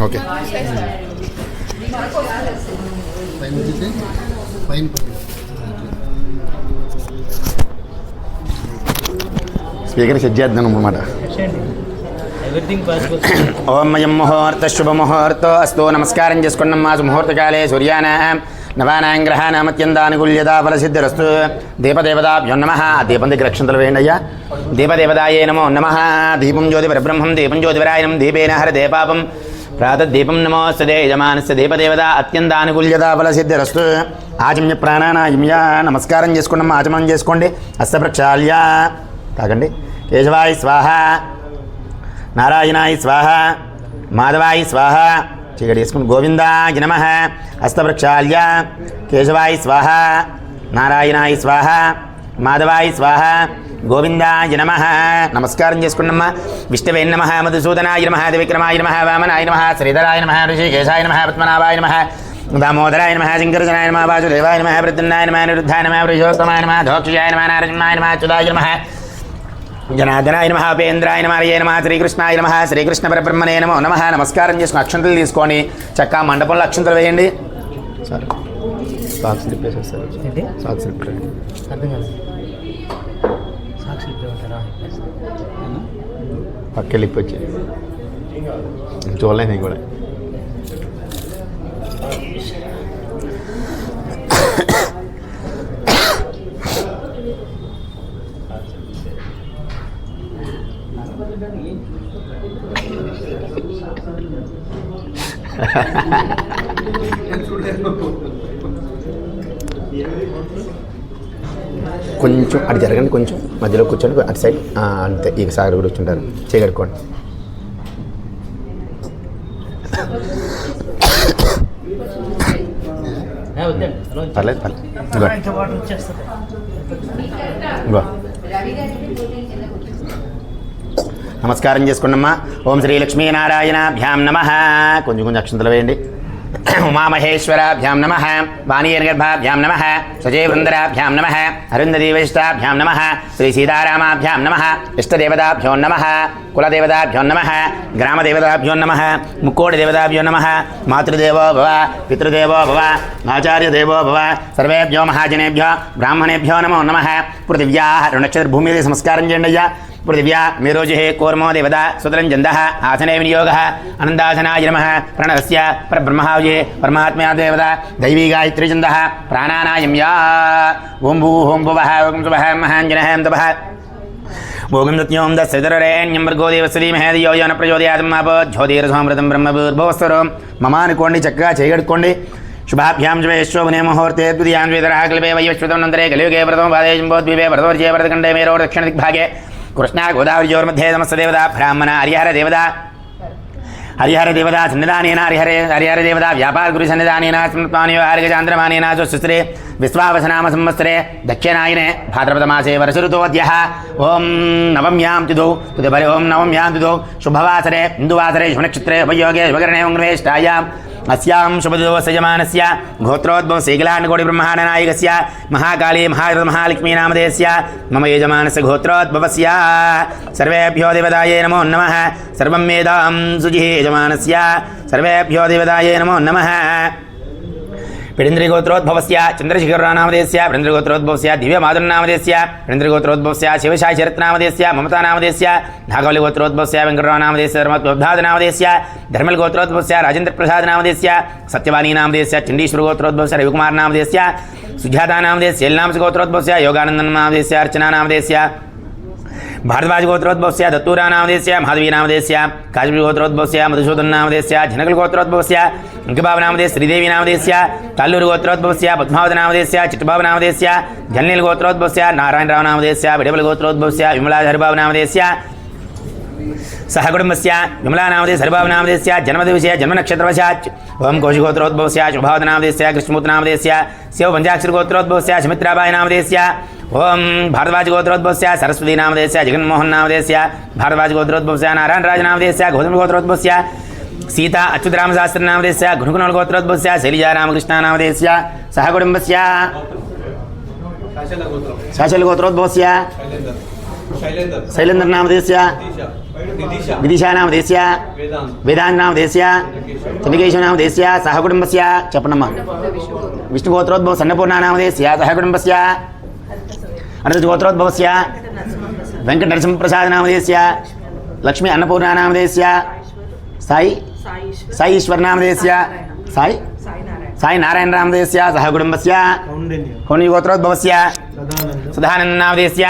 Okay speaker set చేద్దాం అన్నమాట. ఓం అయం ముహూర్త శుభముహూర్తో అస్తు. నమస్కారం చేసుకున్నాం. మా ముహూర్తకాలే సూర్యానాం నవానాం గ్రహానామత్యందానుకూల్యతా ఫలసిద్ధిరస్తు. దీపదేవతాభ్యో నమః. దీపం దగ్గర అక్షంతలు వేయండి అయ్యా. దీపదేవతాయే నమో నమః. దీపం జ్యోతి పరబ్రహ్మం దీపం జ్యోతిపరాయణం దీపేన హర దేపాపం ప్రాతద్దీపం నమోస్తదే యజమానస్య దీపదేవత అత్యంతానుకూల్యతా ఫలసిద్ధిరస్తు. ఆచమ్య ప్రాణానాయమ్య. నమస్కారం చేసుకున్నాం. ఆచమనం చేసుకోండి. హస్తప్రక్షాళ్య తాగండి. కేశవాయ స్వాహ, నారాయణాయ స్వాహ, మాధవాయ స్వాహ. చీకటి వేసుకుని గోవిందాయ నమః. హస్తప్రక్షాళ్య. కేశవాయ స్వాహ, నారాయణాయ స్వాహ, మాధవాయ స్వాహ, గోవిందాయ నమః. నమస్కారం చేసుకున్నమ్మా. విష్ణవే నమః. మధుసూదనాయ నమః. త్రివిక్రమాయ నమః. వామనాయ నమః. శ్రీధరాయ నమః. ఋషికేశాయ నమః. పద్మనాభాయ నమః. దామోదరాయ నమః. శంకరజనాయ నమః. వాసుదేవాయ నమః. ప్రద్యుమ్నాయ నమః. నిరుద్ధాయ నమః. పురుషోత్తమాయ నమః. దోక్షజాయ నమః. నారసింహాయ నమః. అచ్యుతాయ నమః. జనార్దనాయ నమః. ఉపేంద్రాయ నమః. హరయే నమః. శ్రీకృష్ణాయ నమః. శ్రీకృష్ణ పరబ్రహ్మణే నమో నమః. నమస్కారం చేసుకుని అక్షంతలు తీసుకొని చక్కా మండపంలో అక్షంతలు వేయండి. సార్ సాక్స్ స్లిప్ వేసేస్తారు. సాక్స్ స్లిప్ అర్థం కాదు. పక్కెళ్ళిప్పి వచ్చి చూడలేదు నేను కూడా. కొంచెం అటు జరగండి. కొంచెం మధ్యలో కూర్చోండి. అటు సైడ్ అంతే. ఇక సార్ కూడా కూర్చుంటారు. చేయగడుకోండి. పర్లేదు పర్లేదు. నమస్కారం చేసుకున్నమ్మా. ఓం శ్రీ లక్ష్మీనారాయణాభ్యాం నమః. కొంచెం కొంచెం అక్షంతలు వేయండి. ఉమామహేశ్వరాభ్యాం నమః. వాణీయర్గర్భాభ్యాం నమః. సజయవృందరాభ్యాం నమః. అరుంధదీవశిష్టాభ్యాం నమః. శ్రీ సీతారామాభ్యాం నమః. ఇష్టదేవతాభ్యో నమః. కులదేవతాభ్యో నమః. గ్రామదేవతాభ్యో నమః. ముక్కోడి దేవతాభ్యో నమః. మాతృదేవో భవ, పితృదేవో భవ, ఆచార్యదేవో భవ. సర్వేభ్యో మహాజనేభ్యో బ్రాహ్మణేభ్యో నమో నమః. పృథివ్యా రుణక్షత్రభూమి సంస్కారం చేయండి అయ్యా. పృథివ్యా మేరోజుహే కూర్మో దేవత సుతరంజందః ఆసనే వినియోగ అనందాసనాయ నమః. ప్రణవస్య పరబ్రహ్మహావజే పరమాత్మయా దేవత దైవీ గాయత్రీజందః ప్రాణానాయమ్యా. ఓం భూ ఓం భువః ఓం శుభః మహాంజనః తపః భోగం నృత్యోం దశరథరేణ్యం భర్గో దేవస్య ధీమహి ధియో యో న ప్రచోదయాత్ మా జ్యోతిరసమృతం బ్రహ్మభూర్భువస్వరం. మమానుకోండి. చక్కగా చేయగడుకోండి. శుభాభ్యాం శుభేశ్వనే ముహూర్తే ద్వితీయాం ద్వితరాకల్పే వైశ్వతోనంతరే కలియుగే ప్రథమ పాదే శంభోద్వీపే ప్రథమర్జే భరతఖండే మేరో దక్షిణ దిగ్భాగే కృష్ణా గోదావరియోర్मध्ये సమస్త దేవత బ్రాహ్మణ హరిహర దేవత హరిహర దేవతా సన్నిధానేన హరిహర దేవతా వ్యాపార గురు సన్నిధానేన స్మృత్వానియోహారికచాంద్రమానేన సుశ్రీ విశ్వావసనామ సంవత్సరే దక్షిణాయనే భాద్రపదమాసే వర్షఋతోద్య ఓం నవమ్యాం తిథౌ తదుపరి ఓం నవమ్యాం తిథౌ శుభవాసరే హిందువాసరే శుభనక్షత్రే ఉపయోగే శుభకరణే మంగళేష్టాయాం अस्यां शुभदिवसयमानस्य गोत्रोद्भव श्रीगिलाण्डकोटि ब्रह्माण्डनायकस्य महाकाली महालक्ष्मी नामधेयस्य मम यजमानस्य गोत्रोद्भवस्य सर्वेभ्यो देवताये नमो नमः सर्वं वेदां सुजिः यजमानस्य सर्वेभ्यो देवताये नमो नमः पिडीन्द्रगोत्रोद्भवस्य चन्द्रशेखरनामधेयस्य पिडीन्द्रगोत्रोद्भवस्य दिव्यमाधुर्नामधेयस्य पिडीन्द्रगोत्रोद्भवस्य शिवशायशरत्नामधेयस्य ममतानामधेयस्य नागवल्लिगोत्रोद्भवस्य वेङ्कटरावनामधेयस्य धर्मत्वब्धादनामधेयस्य धर्मलगोत्रोद्भवस्य राजेन्द्रप्रसादनामधेयस्य सत्यवाणीनामधेयस्य चण्डीश्वरगोत्रोद्भवस्य रविकुमारनामधेयस्य सुजातानामधेयस्य यल्नामसगोत्रोद्भवस्य योगानन्दनामधेयस्य अर्चनानामधेयस्य भारद्वाज गोत्रोद्भवस्य दत्तूरानामधेयस्य माधवीनामधेयस्य काश्मीर गोत्रोद्भवस्य मधुसूदननामधेयस्य झनकल गोत्रोद्भवस्य अंकबाबनामधेयस्य श्रीदेवीनामधेयस्य ताल्लूरु गोत्रोद्भवस्य पद्मावतनामधेयस्य चिट्टबाबनामधेयस्य जल्नील गोत्रोद्भवस्य नारायणरावनामधेयस्य विडबल गोत्रोद्भवस्य विमलाधरबाबनामधेयस्य सहकुटुंबस्य विमलानामधेयस्य हरिबाबनामधेयस्य जन्मदिवसे जन्मनक्षत्रवशात् ओम कौशिगोत्रोद्भवस्य शुभावतनामधेयस्य कृष्णमूर्तनामधेयस्य शिवपञ्चाक्षरगोत्रोद्भवस्य सुमित्राबायनामधेयस्य ओम भारद्वाज गोत्रोद्भवस्य सरस्वतीनामधेयस्य जगन्मोहननामधेयस्य भारद्वाज गोत्रोद्भवस्य नारायणराजनामधेयस्य गौतम गोत्रोद्भवस्य सीता अच्युतरामशास्त्रीनामधेयस्य घुनुकुनल गोत्रोद्भवस्य शैलजारामकृष्णनामधेयस्य सहकुटुंबस्य शाचल गोत्रोद्भवस्य शैलेन्द्रनामधेयस्य विदिशानामधेयस्य वेदान्तनामधेयस्य चन्द्रकेशवनामधेयस्य सहकुटुंबस्य चपनम्म विष्णुगोत्रोद्भव सन्नपूर्णानामधेयस्य सहकुटुंबस्य अनन्तगोत्रोद्भवस्य वेङ्कटनरसिंहप्रसादनामधेयस्य लक्ष्मी अन्नपूर्णानामधेयस्य साई ईश्वरनामधेयस्य साई नारायणनामधेयस्य सहकुटुंबस्य कौण्डिन्यगोत्रोद्भवस्य सदानन्दनामधेयस्य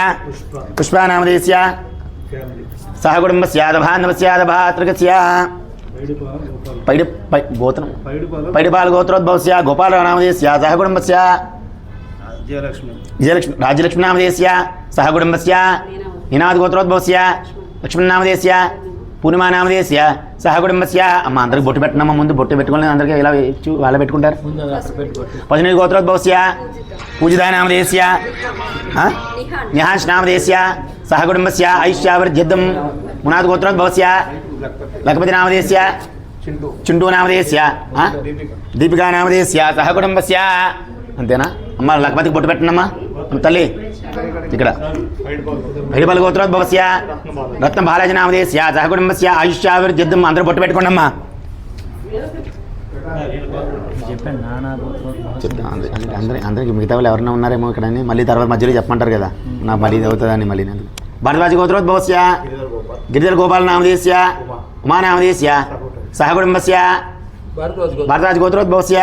पुष्पानामधेयस्य सहकुटुंबस्य दभान्नवस्य दभातृकस्य पैडिपाल गोत्रोद्भवस्य गोपालनामधेयस्य सहकुटुंबस्य विजयलक्ष्मी राजलक्ष्मीनामधेयस्य सहकुटुंबस्य निनाद गोत्रोद्भवस्य लक्ष्मणनामधेयस्य పూర్ణిమానామధేయस्य సహకుటుంబస్య అమ్మ అందరికి బొట్టు పెట్టినమ్మ ముందు బొట్టు పెట్టుకోవాలి అందరికీ ఇలా వాళ్ళ పెట్టుకుంటారు 18 గోత్రోద్భవస్య పూజితానామధేయस्य నిహాన్స్ నామధేయस्य సహకుటుంబస్య ఐశ్వర్యద్దం మునాద్ గోత్రోద్భవస్య లక్ష్మీ నామధేయस्य చింటూ నామధేయस्य దీపికా నామధేయस्य సహకుటుంబస్య అంతేనా అమ్మ లక్ష్మతికి బొట్టు పెట్టినమ్మా తల్లి ఇక్కడ పైడిపాల గోత్రోద్భవస్య రత్న బాలాజీ నామధేయस्य సహకుటుంబస్య ఆయుష్యాభివృద్ధిద్దం అందరూ బొట్టు పెట్టుకోండి అమ్మా అందరికి మిగతా వాళ్ళు ఎవరైనా ఉన్నారేమో ఇక్కడ మళ్ళీ తర్వాత మధ్యలో చెప్పమంటారు కదా నాకు మళ్ళీ అవుతుందని మళ్ళీ భరద్వాజ గోత్రోద్భవస్య గిరిజల గోపాల నామధేయस्य ఉమానామధేయस्य సహకుటుంబస్య భరద్వాజ గోత్రోద్భవస్య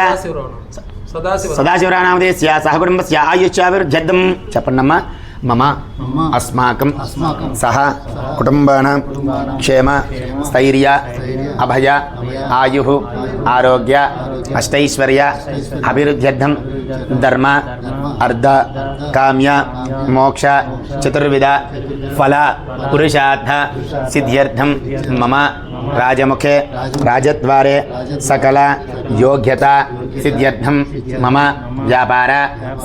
సదాశివరానామధేయस्य సహకుటుంబస్య ఆయుష్యాభివృద్ధిద్దం చెప్పండమ్మా మమ అస్మాకం సహ కుటుంబానాం క్షేమ స్థైర్య అభయ ఆయు ఆరోగ్య అష్టైశ్వర్య అభివృద్ధ్యర్థం ధర్మ అర్ధ కామ్య మోక్ష చతుర్విధ ఫల పురుషార్థ సిద్ధ్యర్థం మమ రాజముఖే రాజద్వారే సకల యోగ్యత సిద్ధ్యర్థం మమ వ్యాపార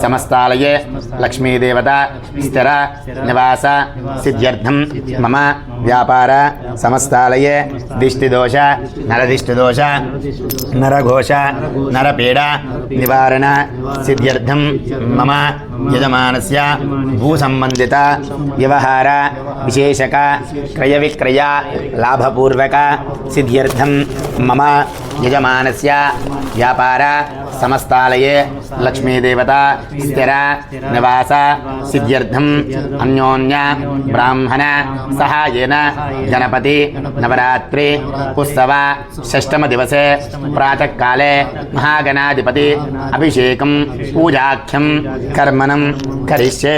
సమస్తాలయే లక్ష్మీదేవత స్థిర నివాస సిద్ధ్యర్థం మమ వ్యాపార సమస్తాలయే దిష్టిదోష నరదిష్టిదోష నరఘోష నరపీడ నివారణ సిద్ధ్యర్థం మమ యజమానస్య భూసంబంధిత వ్యవహార విశేషక క్రయ విక్రయ లాభపూర్వక సిద్ధ్యర్థం మమ యజమానస్య వ్యాపార సమస్తాలయే లక్ష్మీదేవత స్థిర నివాస సిద్ధ్యర్థం అన్యోన్య బ్రాహ్మణ సహాయేన గణపతి నవరాత్రి ఉత్సవ షష్టమ దివసే ప్రాతకాలే మహాగణాధిపతి అభిషేకం పూజాఖ్యం కర్మణం కరిష్యే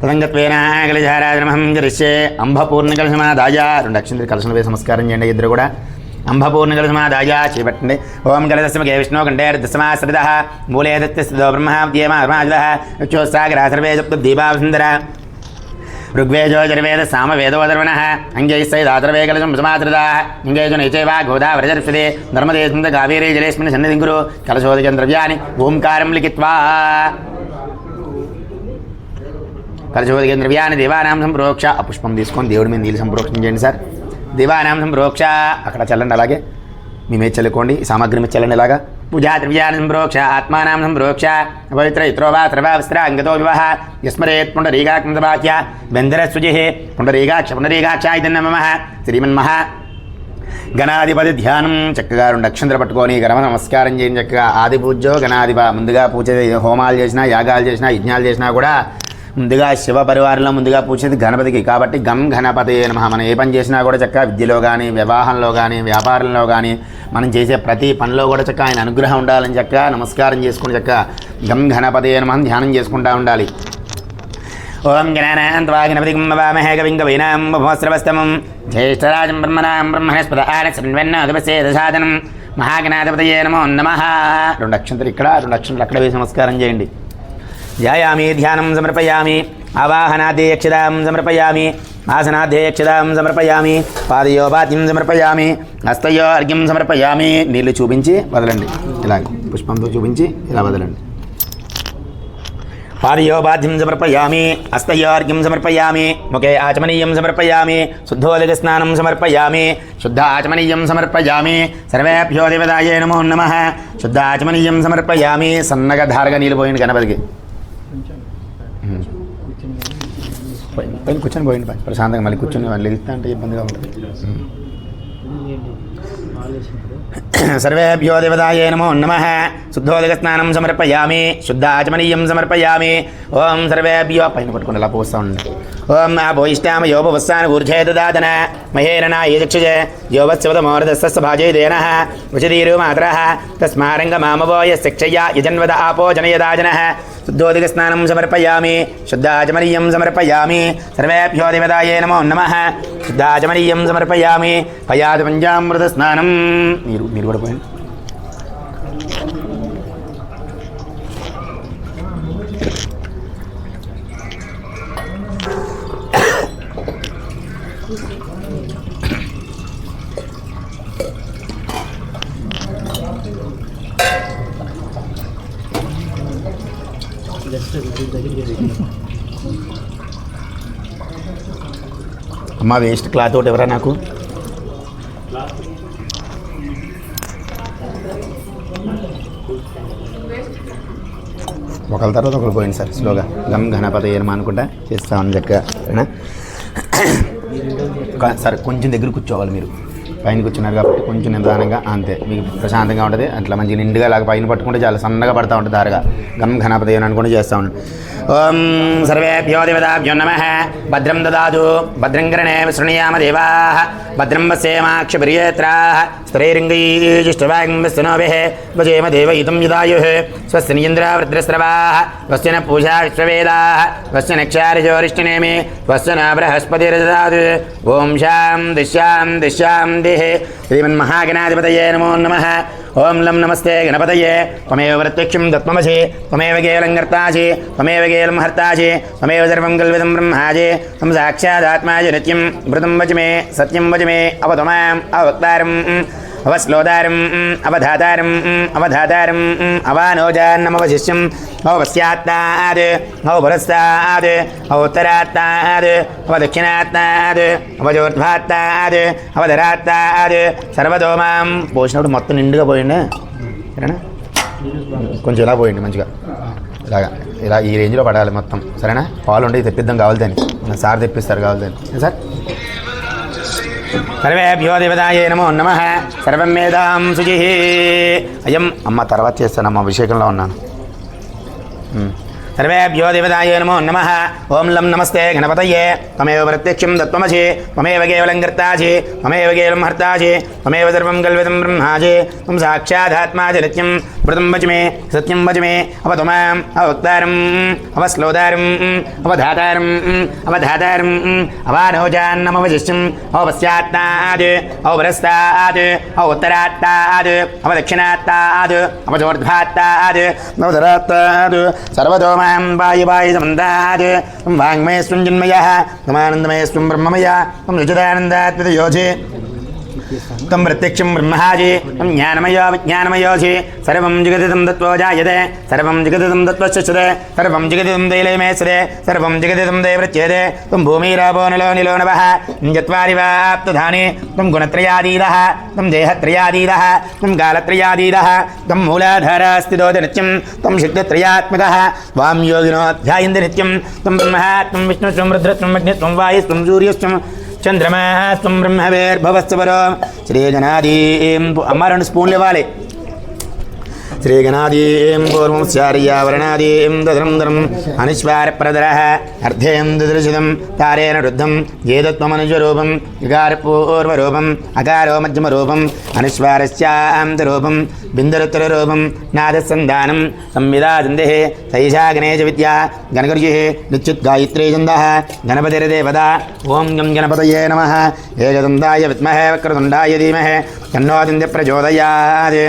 తదంగత్వేన కలశారాధనమహం కరిష్యే అంబపూర్ణ కలశమాదాయ 2 అక్షంతరి కలశం వేసి నమస్కారం చేయండి ఇద్దరు కూడా అంబపూర్ణ కలశమాదాయ చేపట్టండి ఓం కలశస్మగే విష్ణు కంఠేర్దశమాశ్రిత మూలే దత్తిస్థితో బ్రహ్మ ధ్యేమ బ్రహ్మాజుల చోత్సాగర సర్వే జప్త దీపావసుందర ఋగ్వేదో జర్వేద సామవేదోధర్వణः అంగైస్తైదాతర్వే కలశం సమాత్రితాः ఇంగైజు నైచైవ గోదావరిజర్షదే నర్మదే స్మిత కావేరీ జలేస్మిన్ సన్నిధిం కురు కలశోదకం ద్రవ్యాన్ని ఓంకారం లిఖిత్వా కలశోదకం ద్రవ్యాన్ని దేవానాం సంప్రోక్ష ఆ పుష్పం తీసుకొని దేవుడి మీద నీళ్ళు సంప్రోక్షణ చేయండి సార్. దేవానాం సంప్రోక్ష అక్కడ చల్లండి, అలాగే మీ మీద చల్లుకోండి, సామాగ్రి మీద చల్లండి. ఇలాగా పూజా ద్రవ్యాన్ని సంప్రోక్ష ఆత్మానాం సంప్రోక్ష పవిత్ర ఇత్రో వా సర్వావస్త్ర అంగతో వివాహ యస్మరేత్ పుండరీకాక్ష బెందరస్సుజి పుండరీకాక్ష ఇది నమః. శ్రీమన్మహా గణాధిపతి ధ్యానం చక్కగా 2 అక్షంతలు పట్టుకొని గణమ నమస్కారం చేయండి. చక్కగా ఆది పూజ్యో గణాధిప ముందుగా పూజ హోమాలు చేసినా యాగాలు చేసినా యజ్ఞాలు చేసినా కూడా ముందుగా శివ పరివారంలో ముందుగా పూజేది గణపతికి. కాబట్టి గం గణపతి నమః. మనం ఏ పని చేసినా కూడా చక్కగా విద్యలో కానీ వివాహంలో కానీ వ్యాపారంలో కానీ మనం చేసే ప్రతి పనిలో కూడా చక్కగా ఆయన అనుగ్రహం ఉండాలని చక్కగా నమస్కారం చేసుకుని చక్కగా గం గణపతి నమః ధ్యానం చేసుకుంటూ ఉండాలి. ఓం గణానాన్త్వా గణపతిం నమామహే కవిం కవీనాం ఉపమస్రవస్తమం జ్యేష్ఠరాజం బ్రహ్మణాం బ్రహ్మణస్పద ఆనశ్వన్వన్నోదపసేదసాదనం మహాగణాధిపతయే నమో నమః. 2 అక్షంతలు ఇక్కడ 2 అక్షంతలు అక్కడ వేసి నమస్కారం చేయండి. ధ్యాయామి ధ్యానం సమర్పయామి ఆవాహనాధ్యక్షదాం సమర్పయామి ఆసనాధ్యక్షదాం సమర్పయామి పాదయోపాద్యం సమర్పయామి హస్తయో అర్ఘ్యం సమర్పయామి. నీళ్ళు చూపించి వదలండి, ఇలా పుష్పంతో చూపించి ఇలా వదలండి. పాదయోపాద్యం సమర్పయామి హస్తయోర్ఘ్యం సమర్పయామి ముఖే ఆచమనీయం సమర్పయామి శుద్ధోదక స్నానం సమర్పయామి శుద్ధ ఆచమనీయం సమర్పయామి. సర్వేభ్యో దేవతాయే నమో నమః. శుద్ధ ఆచమనీయం సమర్పయామి. సన్నగా ధారగా నీళ్ళు పోయింది గణపతికి. పైన కూర్చొని పోయింది ప్రశాంతంగా, మళ్ళీ కూర్చొని వాళ్ళు వెళ్తా అంటే ఇబ్బందిగా ఉంటుంది. సర్వేభ్యో దేవతాయే నమో నమః. శుద్ధోదక స్నానం సమర్పయామి శుద్ధ ఆచమనీయం సమర్పయామి. ఓం సర్వేభ్యో పైన పట్టుకుని అలా పోస్తూ ఉండండి. ఓం ఆపోయిష్టామ యోపవస్సాన ఊర్జే దదాతన మహేరణ ఏదక్షజ యోవత్సవతమోరదస్స భాజేదేనః వచదీరు మాతరః తస్మారంగ మామవోయ శిక్షయ యజన్వద ఆపో జనయదాజనః. శుద్ధోదక స్నానం సమర్పయామి శుద్ధ ఆచమనీయం సమర్పయామి. సర్వేభ్యో దేవతాయే నమో నమః. శుద్ధ ఆచమనీయం సమర్పయామి. పయాది పంచామృత స్నానం. మీరు కూడా పోయండి. అమ్మ వేస్ట్ క్లాత్ ఒకటి ఎవరా నాకు. ఒకళ్ళ తర్వాత ఒకరు పోయింది సార్ స్లోగా. గమ్ గణపతి ఏమో అనుకుంటా చేస్తామని చక్కగా సార్. కొంచెం దగ్గర కూర్చోవాలి మీరు, పైన కూర్చున్నారు కాబట్టి కొంచెం నిదానంగా, అంతే మీకు ప్రశాంతంగా ఉంటుంది. అట్లా మంచిగా నిండుగా లాగా పైన పట్టుకుంటే చాలా సన్నగా పడతా ఉంటుంది దారుగా. గమ్ గణపతి అని అనుకుంటే చేస్తూ ఉండండి. ఓం సర్వేభ్యో దేవతాభ్యో నమః. భద్రం దదాతు భద్రం కర్ణే శృణుయామ దేవాః భద్రం పశ్యేమాక్షభిర్యేత్రాః స్థిరైరింగైర్జ్యేష్ఠవాగ్మిస్తనోభిః వజేమ దేవయితం యదాయుః స్వస్తి నింద్రావృద్రస్రవాः స్వస్తి న పూజా విశ్వవేదాः స్వస్తి నక్షారిజోరిష్టినేమి స్వస్తి న బృహస్పతిర్దదాతు. ఓం శాంతి శాంతి శాంతిః. శ్రీమన్మహాగణాధిపతయే నమో నమః. ఓం లం నమస్తే గణపతయే. త్వమేవ ప్రత్యక్షం తత్మసి త్వమేవ కేవలం కర్తాసి త్వమేవ కేవలం హర్తాసి త్వమేవ సర్వం కల్విదం బ్రహ్మాసి త్వం సాక్షాదాత్మాసి నిత్యం మృతం వచమే సత్యం వచమే అవతమాం అవక్తారం అవశ్లోదారం అవధాతారం అవధాతారం అవానోజాన్నమవశిష్యం అవపశ్చాత్తాద్ అవపురస్తాద్ అవోత్తరాత్తాద్ అవదక్షిణాత్తాద్ అవజోర్ధ్వాత్తాద్ అవధరాత్తాద్ సర్వతో మాం. పోసినప్పుడు మొత్తం నిండుగా పోయిండే సరేనా, కొంచెం ఇలా పోయింది మంచిగా, ఇలాగా ఇలా ఈ రేంజ్లో పడాలి మొత్తం సరేనా. పాలు ఉండి తెప్పిద్దాం కావాలి దాన్ని, మన సార్ తెప్పిస్తారు కావాలి దాన్ని సార్. సర్వేభ్యో దేవతాయే నమో నమః. సర్వం వేదాం శుచిః. అయం అమ్మ తర్వాత చేస్తానమ్మ, అభిషేకంలో ఉన్నాను. సర్వేభ్యో దేవతాయే నమో నమః. ఓం లం నమస్తే గణపతయే. త్వమేవ ప్రత్యక్షం తత్వమసి త్వమేవ కేవలం కర్తాసి త్వమేవ కేవలం హర్తాసి త్వమేవ సర్వం కల్విదం బ్రహ్మాసి త్వం సాక్షాదాత్మాసి నిత్యం మృతం వచమే సత్యం వచమే అవతమాం అవక్తారం అవశ్లోదారం అవధాతారం అవధాతారం అవానోజాన్నమవశిష్యం అవపశ్చాత్తాద్ అవపురస్తాద్ అవోత్తరాత్తాద్ అవదక్షిణాత్తాద్ అవజోర్ధ్వాత్తాద్ అవధరాత్తాద్ సర్వతోమా मां वायुवाय समन्तात् त्वं वाङ्मयस्त्वं जन्मयः त्वमानन्दमयस्त्वं ब्रह्ममयः त्वं विजुदानन्दात्विदयोधि त्वं प्रत्यक्षं ब्रह्माजि त्वं ज्ञानमयो विज्ञानमयोसि सर्वं जगदिदं दत्त्वा जायते सर्वं जगदिदं दत्त्वश्चते सर्वं जगदिदं दैलयमेश्वरे सर्वं जगदिदं दैवृच्यते त्वं भूमिरापो नलो निलो नभः चत्वारि वाप्तधानि त्वं गुणत्रयादीदः त्वं देहत्रयादीदः त्वं कालत्रयादीदः त्वं मूलाधारास्थितो नित्यं त्वं शक्तित्रयात्मकः वां योगिनो ध्यायन्ति नित्यं त्वं ब्रह्मः त्वं विष्णुस्त्वं रुद्रस्त्वं अग्निस्त्वं वायुस्त्वं सूर्यस्त्वं चंद्रमा त्वं ब्रह्मवेर्भवस्वरो श्री गणादीं अम्मा 2 स्पून वाले श्री गणादीं पूर्वं स्यार्यावरणादीं दधरं अनिश्वारप्रदरः अर्धेन्दुदृशितं तारेण रुद्धं येदत्वमनुजरूपं विकारपूर्वरूपं अकारो मध्यमरूपं अनिश्वारस्यान्तरूपं बिन्दरुत्तररूपं नादसन्धानं संविदादन्देः सैषा गणेशविद्या गणगुर्युः निश्चिद्गायत्री छन्दः गणपतिर्देवता ॐ गं गणपतये नमः एकदन्ताय विद्महे वक्रतुण्डाय धीमहि तन्नो प्रचोदयात्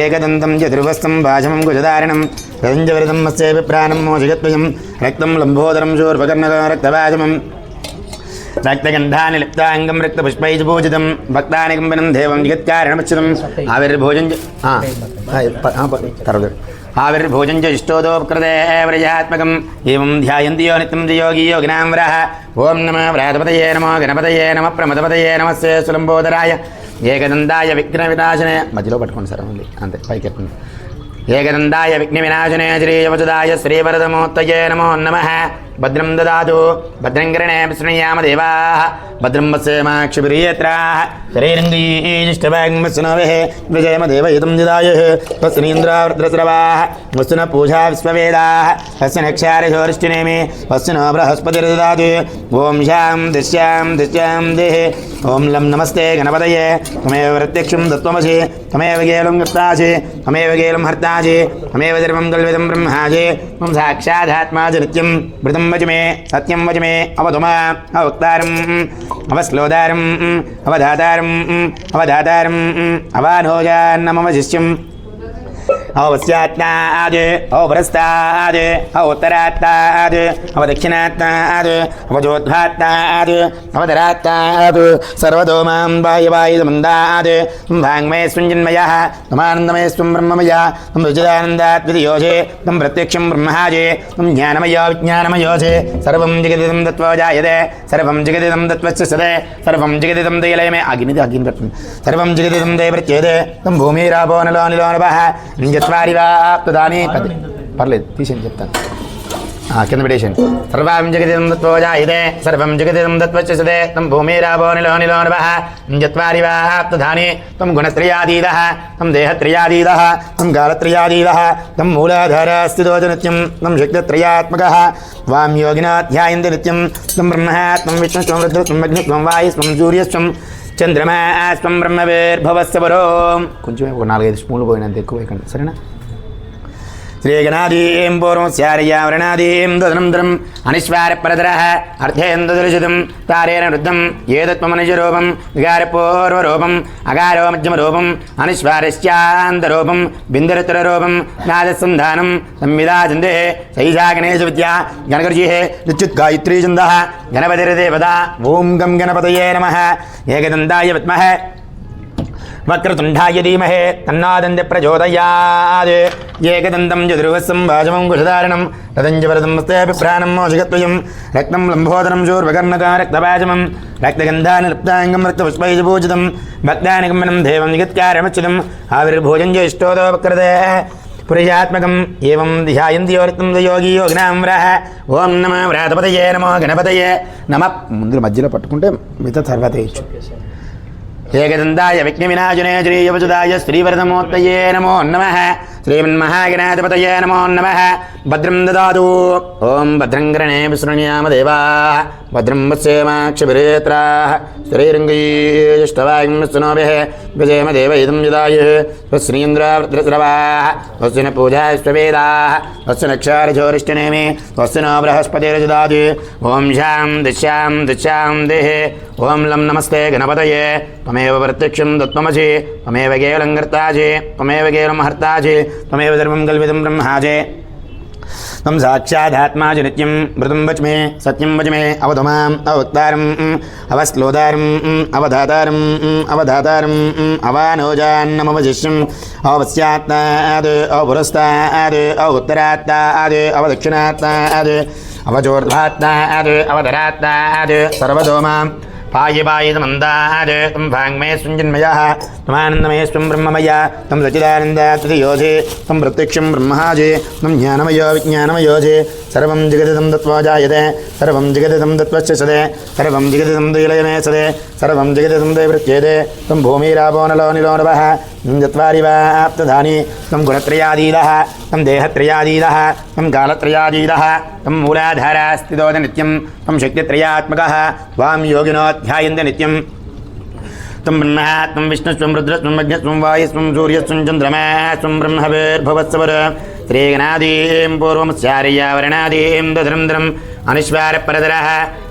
एकदन्तं चतुर्वस्तं भाजमं कुजधारिणं रञ्जवरितं मत्स्य विप्राणं मोषगद्वयं रक्तं लम्बोदरं शूर्पकर्णकं रक्तभाजमं रक्तगन्धानि लिप्ताङ्गं रक्तपुष्पैः पूजितं भक्तानि कम्पनं देवं जगत्कारणमच्युतम् आविर्भोजन आविर्भोजन च इष्टोदोपकृते व्रजात्मकम् एवं ध्यायन्ति यो नित्यं योगी योगिनां वरः ॐ नमः व्रातपतये नमो गणपतये नमः प्रमदपतये नमस्ते सुलम्बोदराय एकदन्ताय विघ्नविनाशने मధ్యలో పట్టుకోండి సార్ ఉంది అంతే పైకి ఎత్తండి एकदन्ताय विघ्नविनाशने श्रीवसुदाय श्रीवरदमूर्तये नमो नमः भद्रं ददातु भद्रं कर्णे विष्णुयाम देवाः भद्रं वत्सेमाक्षिभिर्यत्राः शरीरङ्गीष्टवाग्मस्नवेः विजयमदेवयुतं दिदायुः तस्नीन्द्रावृद्रस्रवाः वस्तुन पूजा विश्ववेदाः तस्य नक्षारशोरिष्टिनेमि वस्तुन बृहस्पतिर्ददातु ॐ शां दिश्यां देहे ॐ लं नमस्ते गणपतये त्वमेव प्रत्यक्षं तत्त्वमसि त्वमेव केवलं कर्तासि त्वमेव केवलं हर्तासि त्वमेव सर्वं कल्विदं ब्रह्मासि त्वं साक्षादात्मा च नित्यं मृतं वच मे सत्यं वच मे अवधुमा अवक्तारम् अवश्लोदारम् अवधातारम् अवधातारम् अवानोजान्नमम शिष्यम् अवस्यात्ताद् अवपरस्ताद् अवोत्तरात्ताद् अवदक्षिणात्ताद् अवजोद्धात्ताद् अवधरात्ताद् सर्वतो मां वायुवायुमन्दाद् वाङ्मयस्त्वं जन्मयः त्वमानन्दमयस्त्वं ब्रह्ममयः त्वं विचिदानन्दात्विदयोधे त्वं प्रत्यक्षं ब्रह्माजे त्वं ज्ञानमयो विज्ञानमयोधे सर्वं जगदिदं दत्त्वा जायते सर्वं जगदिदं दत्त्वच्चते सर्वं जगदिदं दैलयमे सर्वं जगदिदं दैवृच्यते त्वं भूमिरापो नलो निलो नभः चत्वारि वाप्तधानि पर्लेदु तीसेయండి చెప్తాను కింద పెట్టేసేయండి సర్వం జగదిదం దత్త్వా జాయతే సర్వం జగదిదం దత్త్వచ్యతే తం భూమిరాపో నిలో నిలో నభః చత్వారి వాప్తధాని తం గుణత్రయాదీదః తం దేహత్రయాదీదః తం కాలత్రయాదీదః తం మూలాధారాస్థితో నిత్యం తం శక్తిత్రయాత్మకः వాం యోగినా ధ్యాయంతి నిత్యం తం బ్రహ్మः తం విష్ణుస్త్వం రుద్రస్త్వం అగ్నిస్త్వం వాయుస్త్వం సూర్యస్త్వం చంద్రమా స్వం బ్రహ్మవేర్భవస్వరో కొంచెం ఒక 4-5 స్పూన్లు పోయినంత ఎక్కువ వేయకండి సరేనా श्रीगणादीं पूर्वं स्यार्यावरणादीं दधनन्तरम् अनिश्वारप्रदरः अर्धेन्दुदर्शितं तारेण रुद्धं येदत्वमनुजरूपं विकारपूर्वरूपम् अकारो मध्यमरूपम् अनिश्वारस्यान्तरूपं बिन्दरुत्तररूपं नादसन्धानं संविदाचन्देः सैषा गणेशविद्या गणगुर्युः निश्चिद्गायत्री छन्दः गणपतिर्देवता ॐ गं गणपतये नमः एकदन्ताय विद्महे वक्रतुण्डाय धीमहि तन्नो प्रचोदयात् एकदन्तं चतुर्वस्तं भाजमं कुशधारिणं रतञ्जवरदं मस्ते विप्राणं मोषगद्वयं रक्तं लम्बोदरं शूर्पकर्णकं रक्तभाजमं रक्तगन्धानि लिप्ताङ्गं रक्तपुष्पैः पूजितं भक्तानि कम्पनं देवं जगत्कारणमच्युतम् आविर्भोजन च इष्टोदोपकृते पुरुषात्मकम् एवं ध्यायन्ति योगितं योगी योगिनां वरः ॐ नमः व्रातपतये नमो गणपतये नमः ముందు మధ్యలో పట్టుకుంటే మిగతా తర్వాత ఇచ్చు एकदन्ताय विघ्नविनाशने श्रीवसुदाय श्रीवरदमूर्तये नमो नमः श्रीमन्महागणाधिपतये नमो नमः भद्रं ददातु ॐ भद्रं कर्णे विष्णुयाम देवाः भद्रं वत्सेमाक्षिभिर्यत्राः शरीरङ्गैष्टवाग्मस्तनोभिः विजयमदेवयुतं यदायुः स्वस्नीन्द्रावृद्रस्रवाः स्वस्तिन पूजा विश्ववेदाः स्वस्य नक्षारशोरिष्टिनेमि स्वस्तिनो बृहस्पतिर्ददातु ॐ शां दिश्यां देहे ॐ लं नमस्ते गणपतये त्वमेव प्रत्यक्षं तत्त्वमसि त्वमेव केवलं कर्तासि त्वमेव केवलं हर्तासि त्वमेव सर्वं कल्विदं ब्रह्मासि तं साक्षादात्मा च नित्यं मृतं वच मे सत्यं वच मे अवधु माम् अवक्तारम् अवश्लोदारम् अवधातारम् अवधातारम् अवानोजान्नमवशिष्यम् अवस्यात्ताद् अवपुरस्ताद् अवुत्तरात्ताद् अवदक्षिणात्ताद् अवचोर्ध्वात्ताद् अवधरात्ताद् सर्वतो माम् पायिपायितमन्दाद् तं भाङ्मे स्वञ्जन्मयः त्वमानन्दमये स्वं ब्रह्ममया तं सच्चिदानन्दात्रियोजे तं प्रत्यक्षं ब्रह्माजे तं ज्ञानमयो विज्ञानमयोजे सर्वं जगदिदं दत्त्वा जायते सर्वं जगदिदं दत्त्वश्च सदे सर्वं जगदिदं दैलयमे सदे सर्वं जगदिदं दैवृत्येते तं भूमिरापो नलो निलो नभः चत्वारि वाप्तधानि तं गुणत्रयादीदः तं देहत्रयादीदः तं कालत्रयादीदः तं मूलाधारास्थितोद नित्यं तं शक्तित्रयात्मकः त्वां योगिनो ध्यायन्ते नित्यं तं ब्रह्मा त्वं विष्णुस्त्वं रुद्रस्त्वं अग्निस्त्वं वायुस्त्वं सूर्यस्त्वं चन्द्रमास्त्वं ब्रह्मवेर्भवत्सवर श्रीगणादीं पूर्वमस्यार्यावरणादीं दधरं अनिश्वारपरधरः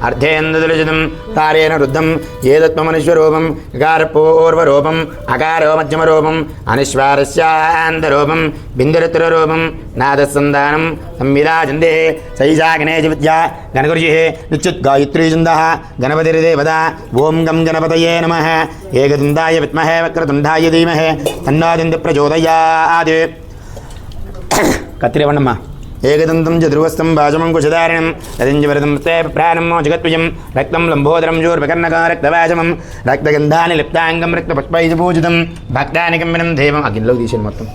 अर्धेन्दुलिजितं तारेण रुद्धं एतत्त्वमनिश्वरूपं गकारपूर्वरूपम् अकारो मध्यमरूपम् अनिश्वारस्यान्तरूपं बिन्दुरुत्ररूपं नादस्सन्धानं संविदाचन्दे सैषागणेशविद्या गणगुरुजिः निश्चिद्गायत्रीचन्दः गणपतिर्देवता ॐ गं गणपतये नमः एकदन्ताय विद्महे वक्रतुण्डाय धीमहि तन्नो प्रचोदयात् कत्रिवण्णम्मा एकदन्तं चतुर्वस्तं भाजमं कुशधारिणं यदिञ्जवरदं ते प्राणं जगत्विजं रक्तं लम्बोदरं जोर्भकर्णकं रक्तवाचमं रक्तगन्धानि लिप्ताङ्गं रक्तपुष्पैर्पूजितं भक्तानि कम्बिनं देवम् अगिलो తీసేయండి మొత్తం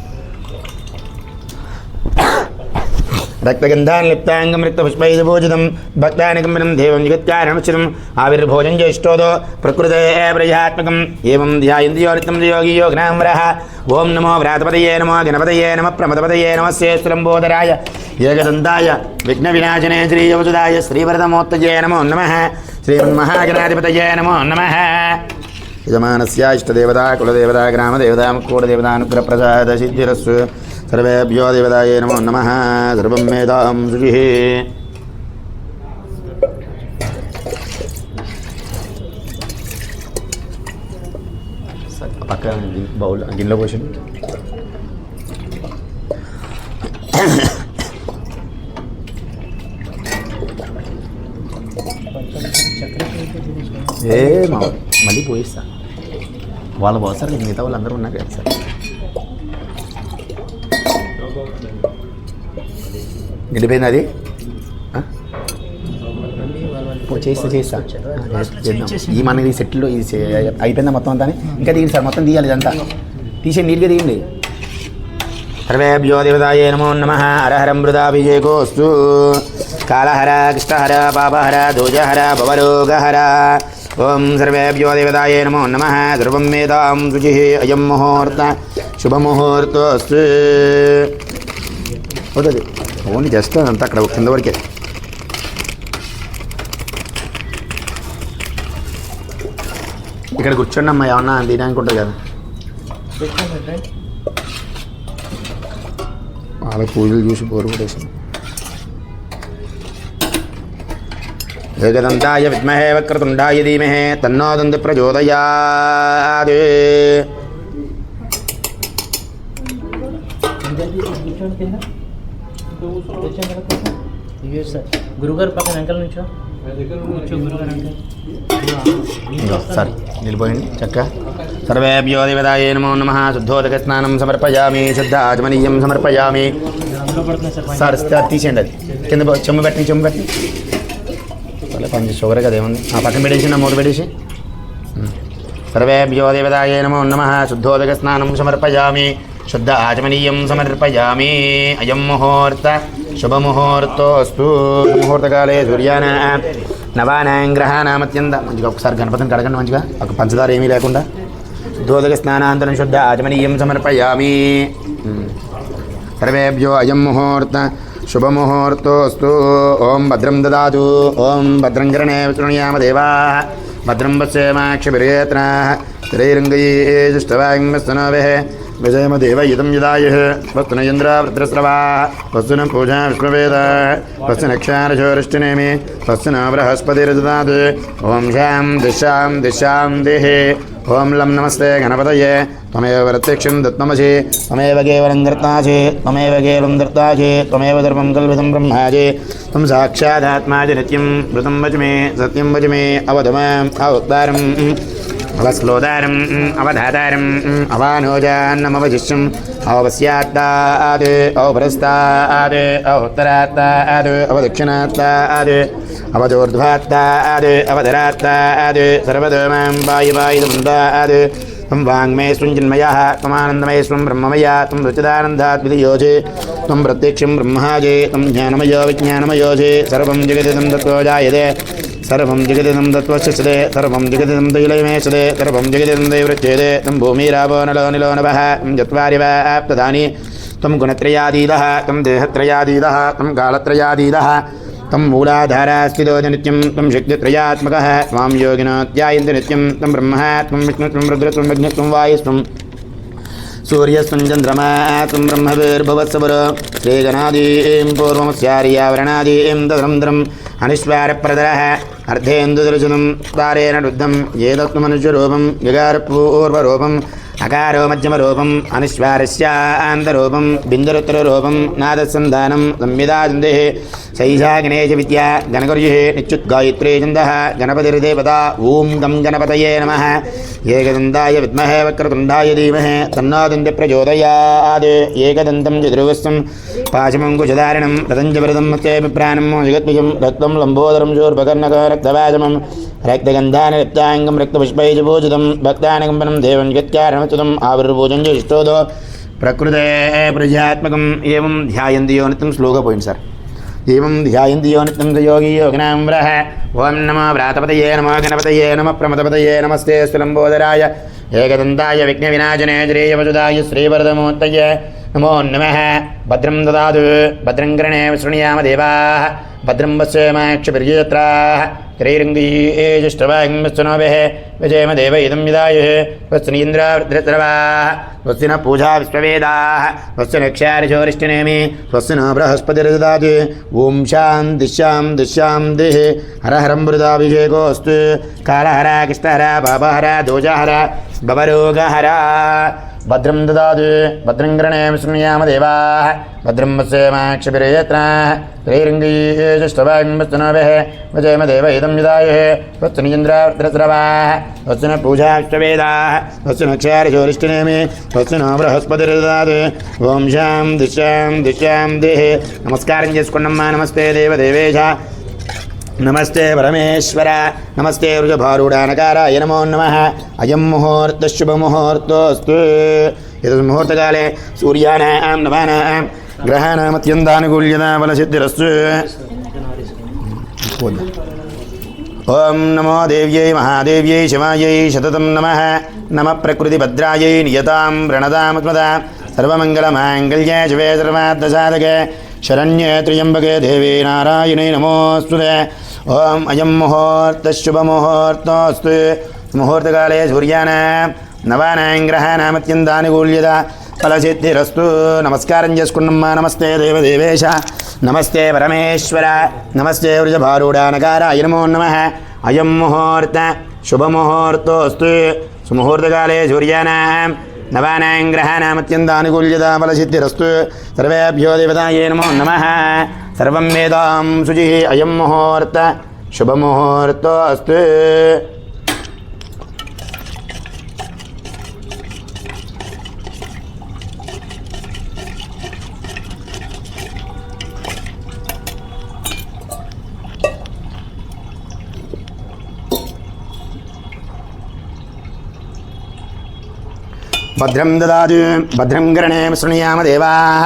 रक्तगन्धानि लिप्ताङ्गं रक्तपुष्पैर्पूजितं भक्तानि कम्बिनं देवं जगत्कारणमच्युतम् आविर्भोजं ज्येष्ठोदो प्रकृते प्रजात्मकम् एवं ध्यायन्ति योगी योगनाम्रः ॐ नमो व्रातपतये नमो गणपतये नमः प्रमदपतये नमस्ते सुलम्बोदराय एकदन्ताय विघ्नविनाशने श्रीवसुदाय श्रीवरदमोत्तये नमो नमः श्रीमन्महागणाधिपतये नमो नमः यजमानस्य इष्टदेवता कुलदेवता ग्रामदेवता मुक्कोटदेवता अनुग्रहप्रसादसिद्धिरस्सु सर्वेभ्यो देवताये नमो नमः सर्वं मेधां शुचिः పక్కన బౌల్ గిన్నెలో పోసి మళ్ళీ పోయిస్తా వాళ్ళు పోస్తారు మిగతా వాళ్ళందరూ ఉన్నా కదా సార్ నిండిపోయింది అది చేస్తా ఈ మనకి సెట్లో ఇది అయిపోయిందా మొత్తం అంతా ఇంకా దిగింది సార్ మొత్తం తీయాలి ఇదంతా తీసేయండి నీట్గా దిగింది సర్వేభ్యో దేవతాయే నమో నమః హరహరం మృదా విజయకోస్తు కాళహర కృష్ణహర పాపహర దోజహర భవరోగహర ఓం సర్వేభ్యో దేవతాయే నమో నమః ధ్రువం మేధాం శుచిః అయం ముహూర్త శుభముహూర్తోస్తు అవుతుంది ఓన్లీ జస్ట్ అంతా అక్కడ కింద వరకే ఇక్కడ కూర్చోండి అమ్మా ఏమన్నా తినడానికి ఉంటుంది కదా వాళ్ళ పూజలు చూసి పోరు కూడా ఏకదంతాయ విద్మహే వక్రతుండాయ ధీమహి తన్నో దంతి ప్రచోదయాత్ గురుగారు పక్కన అంకల్ నుంచో సరే నిలిపోయింది చక్క సర్వేభ్యో దేవతాయే నమో నమః శుద్ధోదక స్నానం సమర్పయామి శుద్ధ ఆచమనీయం సమర్పయామి సార్ తీసేయండి అది కింద చెమ్ము పెట్టి అలా పని షుగర్ కదా ఏముంది ఆ పక్కన పెట్టేసి నా మూడు పెట్టేసి సర్వేభ్యో దేవతాయే నమో నమః శుద్ధోదక స్నానం సమర్పయామి శుద్ధ ఆచమనీయం సమర్పయామి అయం ముహూర్త శుభముహూర్తోస్తు ముహూర్తకాలే సూర్యానా నవానాం గ్రహానామత్యంత మంచిగా ఒకసారి గణపతిని కడగండి మంచిగా ఒక పంచదార ఏమీ లేకుండా శుద్ధోదక స్నానాంతరం శుద్ధ ఆచమనీయం సమర్పయామి సర్వేభ్యో అయం ముహూర్త శుభముహూర్తోస్తు ఓం భద్రం దదాతు ఓం భద్రం కరణే విశృణుయామ దేవాః భద్రం పశ్యేమాక్షభిర్యత్నాః స్థిరైరంగైస్తుష్టవాంగస్తనోభిః విజయమదేవ ఇదం యదాయుః వస్తున ఇంద్ర వృద్రస్రవాः వస్తున పూజా విష్ణువేదాः వస్తు నక్షారశోరిష్టినేమి వస్తున బృహస్పతిర్దదాతు ఓం శాం దిశాం దేహి ఓం లం నమస్తే గణపతయే त्वमेव प्रत्यक्षं तत्त्वमसि त्वमेव केवलं कर्तासि त्वमेव केवलं धर्तासि त्वमेव सर्वं कल्पितं ब्रह्मासि त्वं साक्षादात्मासि नित्यं मृतं वच मे सत्यं वच मे अवधु माम् अवक्तारम् अवश्लोदारम् अवधातारम् अवानोजान्नमवशिष्यम् अवपश्चात्तात् अवपरस्तात् अवोत्तरात्तात् अवदक्षिणात्तात् अवदूर्ध्वात्तात् अवधरात्तात् सर्वतो मां वायुवायुदमुन्तात् त्वं वाङ्मे स्वं चिन्मयः त्वमानन्दमये स्वं ब्रह्ममया त्वं रुचिदानन्दात् विधियोजे त्वं प्रत्यक्षं ब्रह्माजे त्वं ज्ञानमयो विज्ञानमयोजे सर्वं जगदिदं तत्त्वो जायते सर्वं जगदिदं तत्त्वस्य सर्वं जगदिदं तैलमेशते सर्वं जगदिदं दैवृच्यते तं भूमिरापो नलो निलो नभः तं चत्वारिवाप्तदानि तं गुणत्रयातीतः तं देहत्रयातीतः तं कालत्रयातीतः तं मूलाधारास्थितो नित्यं तं शक्तित्रयात्मकः त्वां योगिनो ध्यायन्ति नित्यं तं ब्रह्म त्वं विष्णु त्वं रुद्र त्वं विघ्न त्वं वायुस्त्वं सूर्यस्त्वं चन्द्रमा त्वं ब्रह्मभिर्भुवत्सपुर श्रीगणादीं पूर्वमस्यार्यावरणादीं तदनन्तरम् अनिश्वारप्रदरः अर्धेन्दुदर्शनं तारेण रुद्धं ये तत्त्वमनुष्यरूपं यगारपूर्वरूपम् अकारो मध्यमरूपम् अनिश्वारस्यान्तरूपं बिन्दुरुत्तररूपं नादसन्धानं संविदादिन्देः सैषा गणेशविद्या गणगुर्युः निच्युद्गायत्री छन्दः गणपतिर्देवता ॐ गं गणपतये नमः एकदन्ताय विद्महे वक्रतुण्डाय धीमहि तन्नो दन्तिः प्रचोदयात् एकदन्तं चतुर्वस्त्रं पाशमङ्कुशधारिणं रतञ्जवरदं मत्स्येऽभिप्राणं जगद्विजं रक्तं लम्बोदरं शूर्पकर्णकं रक्तवाचमं रक्तगन्धानि रक्ताङ्गं रक्तपुष्पैर्पूजितं भक्तानुकम्पनं देवं जगत्कारणमच्युतम् आविर्भूजं ज्येष्ठोदो प्रकृते प्रजात्मकम् एवं ध्यायन्ति यो नित्यं श्लोक पॉइंट सर एवं ध्यायन्ति यो नित्यं स योगी योगिनां वरः ॐ नमो व्रातपतये नमो गणपतये नमः प्रमदपतये नमस्ते स्वलम्बोदराय एकदन्ताय विघ्नविनाशने श्रेयवसुदाय श्रीवरदमूर्तये नमो नमः भद्रं ददातु भद्रं कर्णेम शृणुयाम देवाः भद्रं पश्येमाक्षभिर्यजत्राः त्रैरङ्गीष्टवाग्मस्तनोभिः विजयम देव इदं विदायुः स्वस्तिनीन्द्रावृद्रस्रवाः स्वस्ति न पूजा विश्ववेदाः स्वस्ति नक्षारिशोरिष्टिनेमि स्वस्ति न बृहस्पतिर्ददाति ॐ शान्तिः हर हरं मृदाभिषेकोऽस्तु कालहर कृष्णहर पापहर दोषहर भवरोगहर भद्रं ददातु भद्रं कर्णेम शृणुयाम देवाः भद्रं पश्येमाक्षभिर्यजत्राः त्रैरङ्गीष्टवाग्मस्तनोभिः विजयम देव इदं विदायुः स्वस्ति निन्द्रावृद्रस्रवाः स्वस्ति न पूजा विश्ववेदाः स्वस्ति नक्षारिशोरिष्टिनेमि स्वस्ति न बृहस्पतिर्ददाति ॐ शान्तिः नमस्कारं చేసుకున్నమ్మా नमस्ते देवदेवेश नमस्ते परमेश्वर नमस्ते वृषभारूढानकाराय नमो नमः अयं मुहूर्तः शुभमुहूर्तोऽस्तु एतत् मुहूर्तकाले सूर्याणां नवानां ग्रहाणामत्यन्तानुकूल्यता बलसिद्धिरस्तु ओं नमो देव्यै महादेव्यै शिवायै शततं नमः नमः प्रकृतिभद्रायै नियतां प्रणतामत्मदा सर्वमङ्गलमाङ्गल्ये शिवे सर्वार्थसाधके शरण्ये त्र्यम्बके देवी नारायणी नमोऽस्तुते ओं अयं मुहूर्तः शुभमुहूर्तोऽस्तु मुहूर्तकाले सूर्याणां नवानां ग्रहाणामत्यन्तानुकूल्यता फलसिद्धिरस्तु नमस्कारं చేసుకున్నమ్మా नमस्ते देवदेवेश नमस्ते परमेश्वर नमस्ते वृषभारूढानकाराय नमो नमः अयं मुहूर्त शुभमुहूर्तोऽस्तु सुमुहूर्तकाले सूर्याणां नवानां ग्रहाणामत्यन्तानुकूल्यता फलसिद्धिरस्तु सर्वेभ्यो देवतायै नमो नमः सर्वं वेदां शुचिः अयं मुहूर्त शुभमुहूर्तोऽस्तु भद्रं ददातु भद्रं कर्णेम शृणुयाम देवाः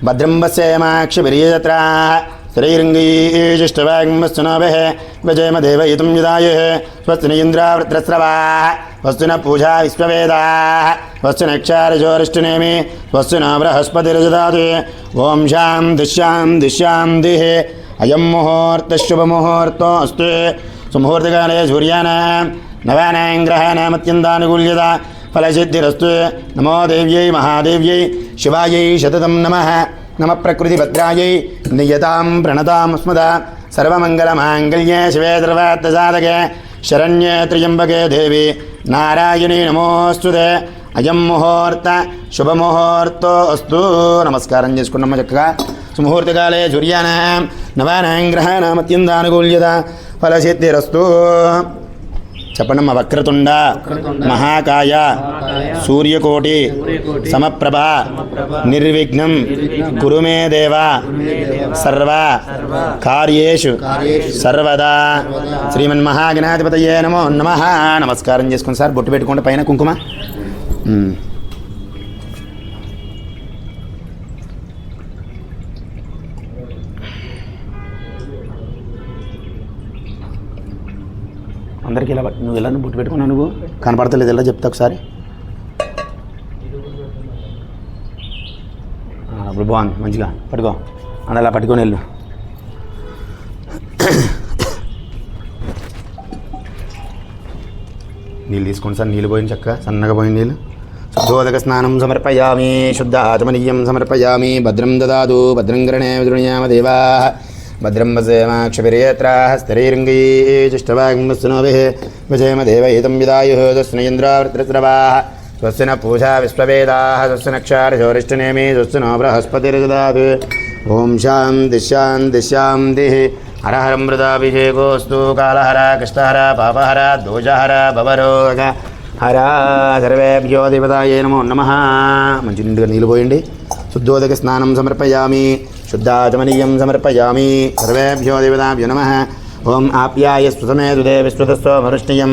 भद्रं पश्येमाक्षभिर्यजत्राः त्रैरङ्गीष्टवाग्मस्तनोभिः विजयम देव इदं विदायुः स्वस्ति न इन्द्रावृत्रस्रवाः स्वस्ति न पूजा विश्ववेदाः स्वस्ति नक्षारिशोरिष्टिनेमि स्वस्ति न बृहस्पतिर्ददातु ॐ शान्तिः अयं मुहूर्तः शुभमुहूर्तोऽस्तु सुमुहूर्तकाले सूर्याणां नवानां ग्रहाणामत्यन्तानुकूल्यता फलसिद्धिरस्तु नमो देव्यै महादेव्यै शिवायै शततं नमः नमः प्रकृतिभद्रायै नियतां प्रणतामस्मदा सर्वमङ्गलमाङ्गल्ये शिवे सर्वार्थसाधके शरण्ये त्र्यम्बके देवी नारायणी नमोऽस्तुते అయం ముహూర్త శుభముహూర్తో అస్తు. నమస్కారం చేసుకున్నాం చక్కగా. సుముహూర్తకాలే సూర్యానాం నవానాం గ్రహాణాం అత్యంతానుకూల్యత ఫలసిద్ధిరస్తు. చెప్పండమ్మ. వక్రతుండ మహాకాయ సూర్యకోటి సమప్రభ నిర్విఘ్నం కురు మే దేవ సర్వ కార్యేషు సర్వదా. శ్రీమన్మహాగణాధిపతయే నమో నమః. నమస్కారం చేసుకోండి సార్. బొట్టు పెట్టుకోండి పైన కుంకుమ. అందరికీ ఇలా నువ్వు ఎలా బొట్టు పెట్టుకున్నావు? నువ్వు కనపడతలేదు. ఎలా చెప్తా ఒకసారి. అప్పుడు బాగుంది. మంచిగా పట్టుకో. అది అలా పట్టుకొని వెళ్ళు. నీళ్ళు తీసుకోండి సార్. నీళ్ళు పోయింది చక్కగా సన్నగా పోయింది నీళ్ళు. శుద్ధోదక స్నానం సమర్పయామి. శుద్ధ ఆచమనీయం సమర్పయామి. భద్రం దదాతు భద్రం గణే విదృణ్యామ దేవా. భద్రం వసేమాక్షపిరేత్రాः స్థిరైరంగైశ్చిష్టవాగ్మస్సునోభిः విజయమ దేవైతం విదాయుः స్వస్న ఇంద్రావృత్రస్రవాः స్వస్య న పూషా విశ్వవేదాः స్వస్య నక్షారిషోరిష్టనేమి స్వస్య నో బృహస్పతిర్దదాతు. ఓం శాంతి శాంతి శాంతిః. హర హర మృదాభిషేకోస్తు. కాళహర కష్టహర పాపహర దోషహర భవరోగ హర. సర్వేభ్యో దేవతాయే నమో నమః. మంచి నిండుగా నీళ్ళు పోయండి. శుద్ధోదక స్నానం సమర్పయామి. శుద్ధాచమనీయం సమర్పయామి. సర్వేభ్యో దేవతాభ్యో నమః. ఓం ఆప్యాయస్వ సమేదుదే విశ్వతస్వ మరుష్ణియం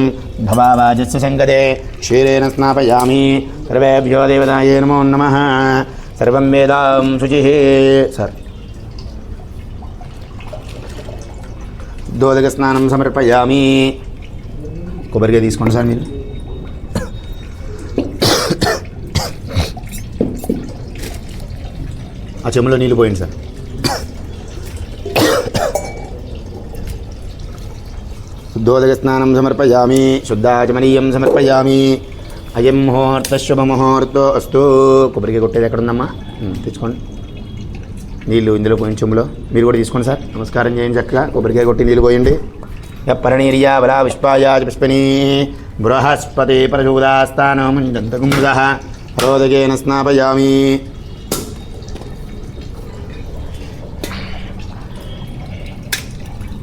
భవావాజస్య సంగదే క్షీరేణ స్నాపయామి. సర్వేభ్యో దేవతాయే నమో నమః. సర్వం వేదాం శుచిః. సార్ శుద్ధోదక స్నానం సమర్పయామి. కొబ్బరిగా తీసుకోండి సార్ మీరు. ఆ చెంబులో నీళ్ళు పోయింది సార్. శుద్ధోదక స్నానం సమర్పయామి. శుద్ధాచమనీయం సమర్పయామి. అయం ముహూర్త శుభముహూర్తో అస్తు. కొబ్బరికాయ కొట్టేది ఎక్కడుందమ్మా? తెచ్చుకోండి. నీళ్ళు ఇందులో పోయిన చెంబులో మీరు కూడా తీసుకోండి సార్. నమస్కారం చేయండి చక్కగా. కొబ్బరికాయ కొట్టి నీళ్ళు పోయండి. యప్పరణీర్యా బలా విష్పాయా పుష్పనీ బృహస్పతి ప్రచోదాస్తానముందంతకుముద రోదకేన స్నాపయామి.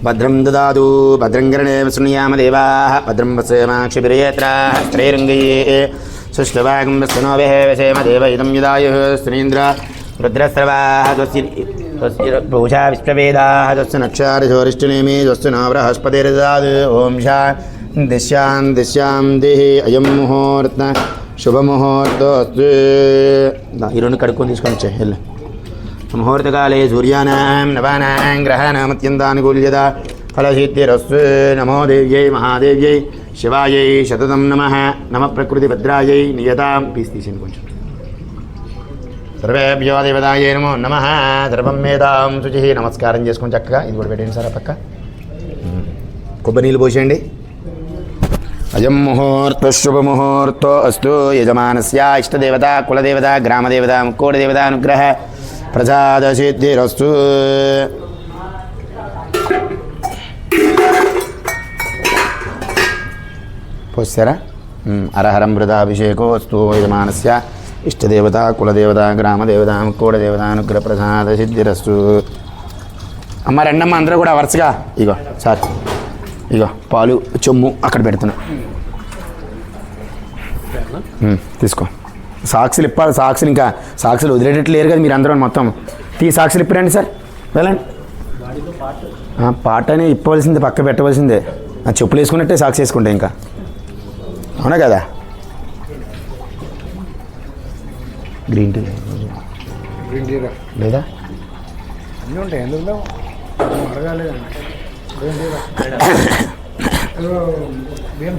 భద్రం దదాతు భద్రం గణే శృణుయామ దేవాః. భద్రం వసేమాక్షిభిర్యేత్రాः స్థిరైరంగైః సుష్ఠువాగ్మస్తనోభిः వసేమ దేవైతం యుదాయుः స్త్రీంద్ర రుద్రస్రవాः స్వస్య పూషా విశ్వవేదాः స్వస్య నక్షారిషోరిష్టనేమి స్వస్య నో బృహస్పతిర్దదాతు. ఓం శాంతి శాంతి శాంతిః. అయం ముహూర్త శుభముహూర్తో అస్తు. ఈ రెండు కడుక్కొని తీసుకొని వచ్చే వెళ్ళు. ముహూర్తకాలే సూర్యానాం నవానాం గ్రహాణాం అత్యంతానుకూల్యత ఫలసిద్ధిరస్తు. నమో దేవ్యై మహాదేవ్యై శివాయై శతతం నమః. నమ ప్రకృతి భద్రాయై నియతాం. పీస్ తీసింది కొంచెం. సర్వేభ్యో దేవతాయే నమో నమః. సర్వం వేదాం శుచిః. నమస్కారం చేసుకొని చక్కగా ఇది కూడా పెట్టండి సార్. ఆ పక్క కొబ్బరి నీళ్ళు పోసేయండి. అయం ముహూర్త శుభముహూర్తో అస్తు. యజమానస్య ఇష్టదేవత కులదేవత గ్రామదేవత ముక్కోటిదేవత అనుగ్రహ ప్రసాదసిద్ధిరస్తు. పోసారా? హరహరం మృదాభిషేకోస్తు. యజమానస్య ఇష్టదేవత కులదేవత గ్రామదేవత ముక్కోటిదేవత అనుగ్రహ ప్రసాదసిద్ధిరస్తు. అమ్మ రెండమ్మ అందరూ కూడా వరుసగా. ఇగో సార్ ఇగో పాలు చెమ్ము అక్కడ పెడుతున్నా. తీసుకో. సాక్షులు ఇప్పాలి. సాక్షులు ఇంకా సాక్షులు వదిలేటట్లు లేరు కదా మీరు అందరూ. మొత్తం సాక్షులు ఇప్పారండి సార్. వెళ్ళండి. పాట అని ఇప్పవలసిందే, పక్క పెట్టవలసిందే. చెప్పులు వేసుకున్నట్టే సాక్షి వేసుకుంటే ఇంకా. అవునా కదా? గ్రీన్ టీ లేదా?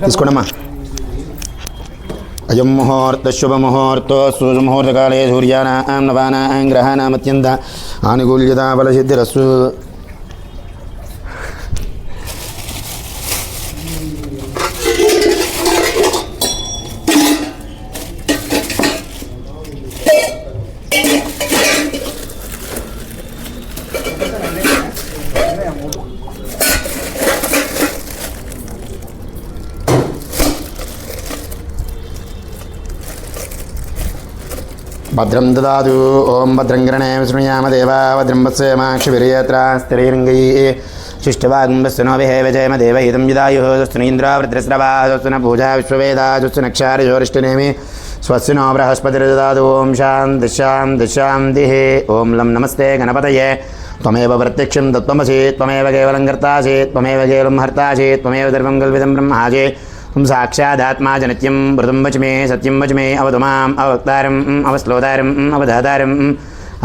తీసుకోండమ్మా. అయం ముహూర్త శుభముహూర్తో సుముహూర్తకాలే సూర్యానాం నవానాం గ్రహాణాం అత్యంత ఆనుకూల్యత ఫలసిద్ధిరస్తు. భద్రం దదాతు ఓం భద్రం గణే విష్ణుయామ దేవా భద్రం వత్సేమాక్షిభిర్యత్ర స్థిరైరంగైః శిష్టవాగుంభస్సునో విహేవజయమ దేవహితం యుదాయుః స్వస్తినింద్ర వృద్రస్రవా స్వస్తిన పూజా విశ్వవేదా స్వస్తినక్షారజోరిష్టనేమి స్వస్తినో బృహస్పతిర్దదాతు ఓం శాంతి శాంతి శాంతిః ఓం లం నమస్తే గణపతయే త్వమేవ ప్రత్యక్షం తత్వమసి త్వమేవ కేవలం కర్తాసి త్వమేవ కేవలం హర్తాసి త్వమేవ సర్వం కల్విదం బ్రహ్మాసి త్వం సాక్షాదాత్మా చ నిత్యం మృతం వచ మే సత్యం వచ మే అవతు మాం అవక్తారం అవశ్లోతారం అవధాతారం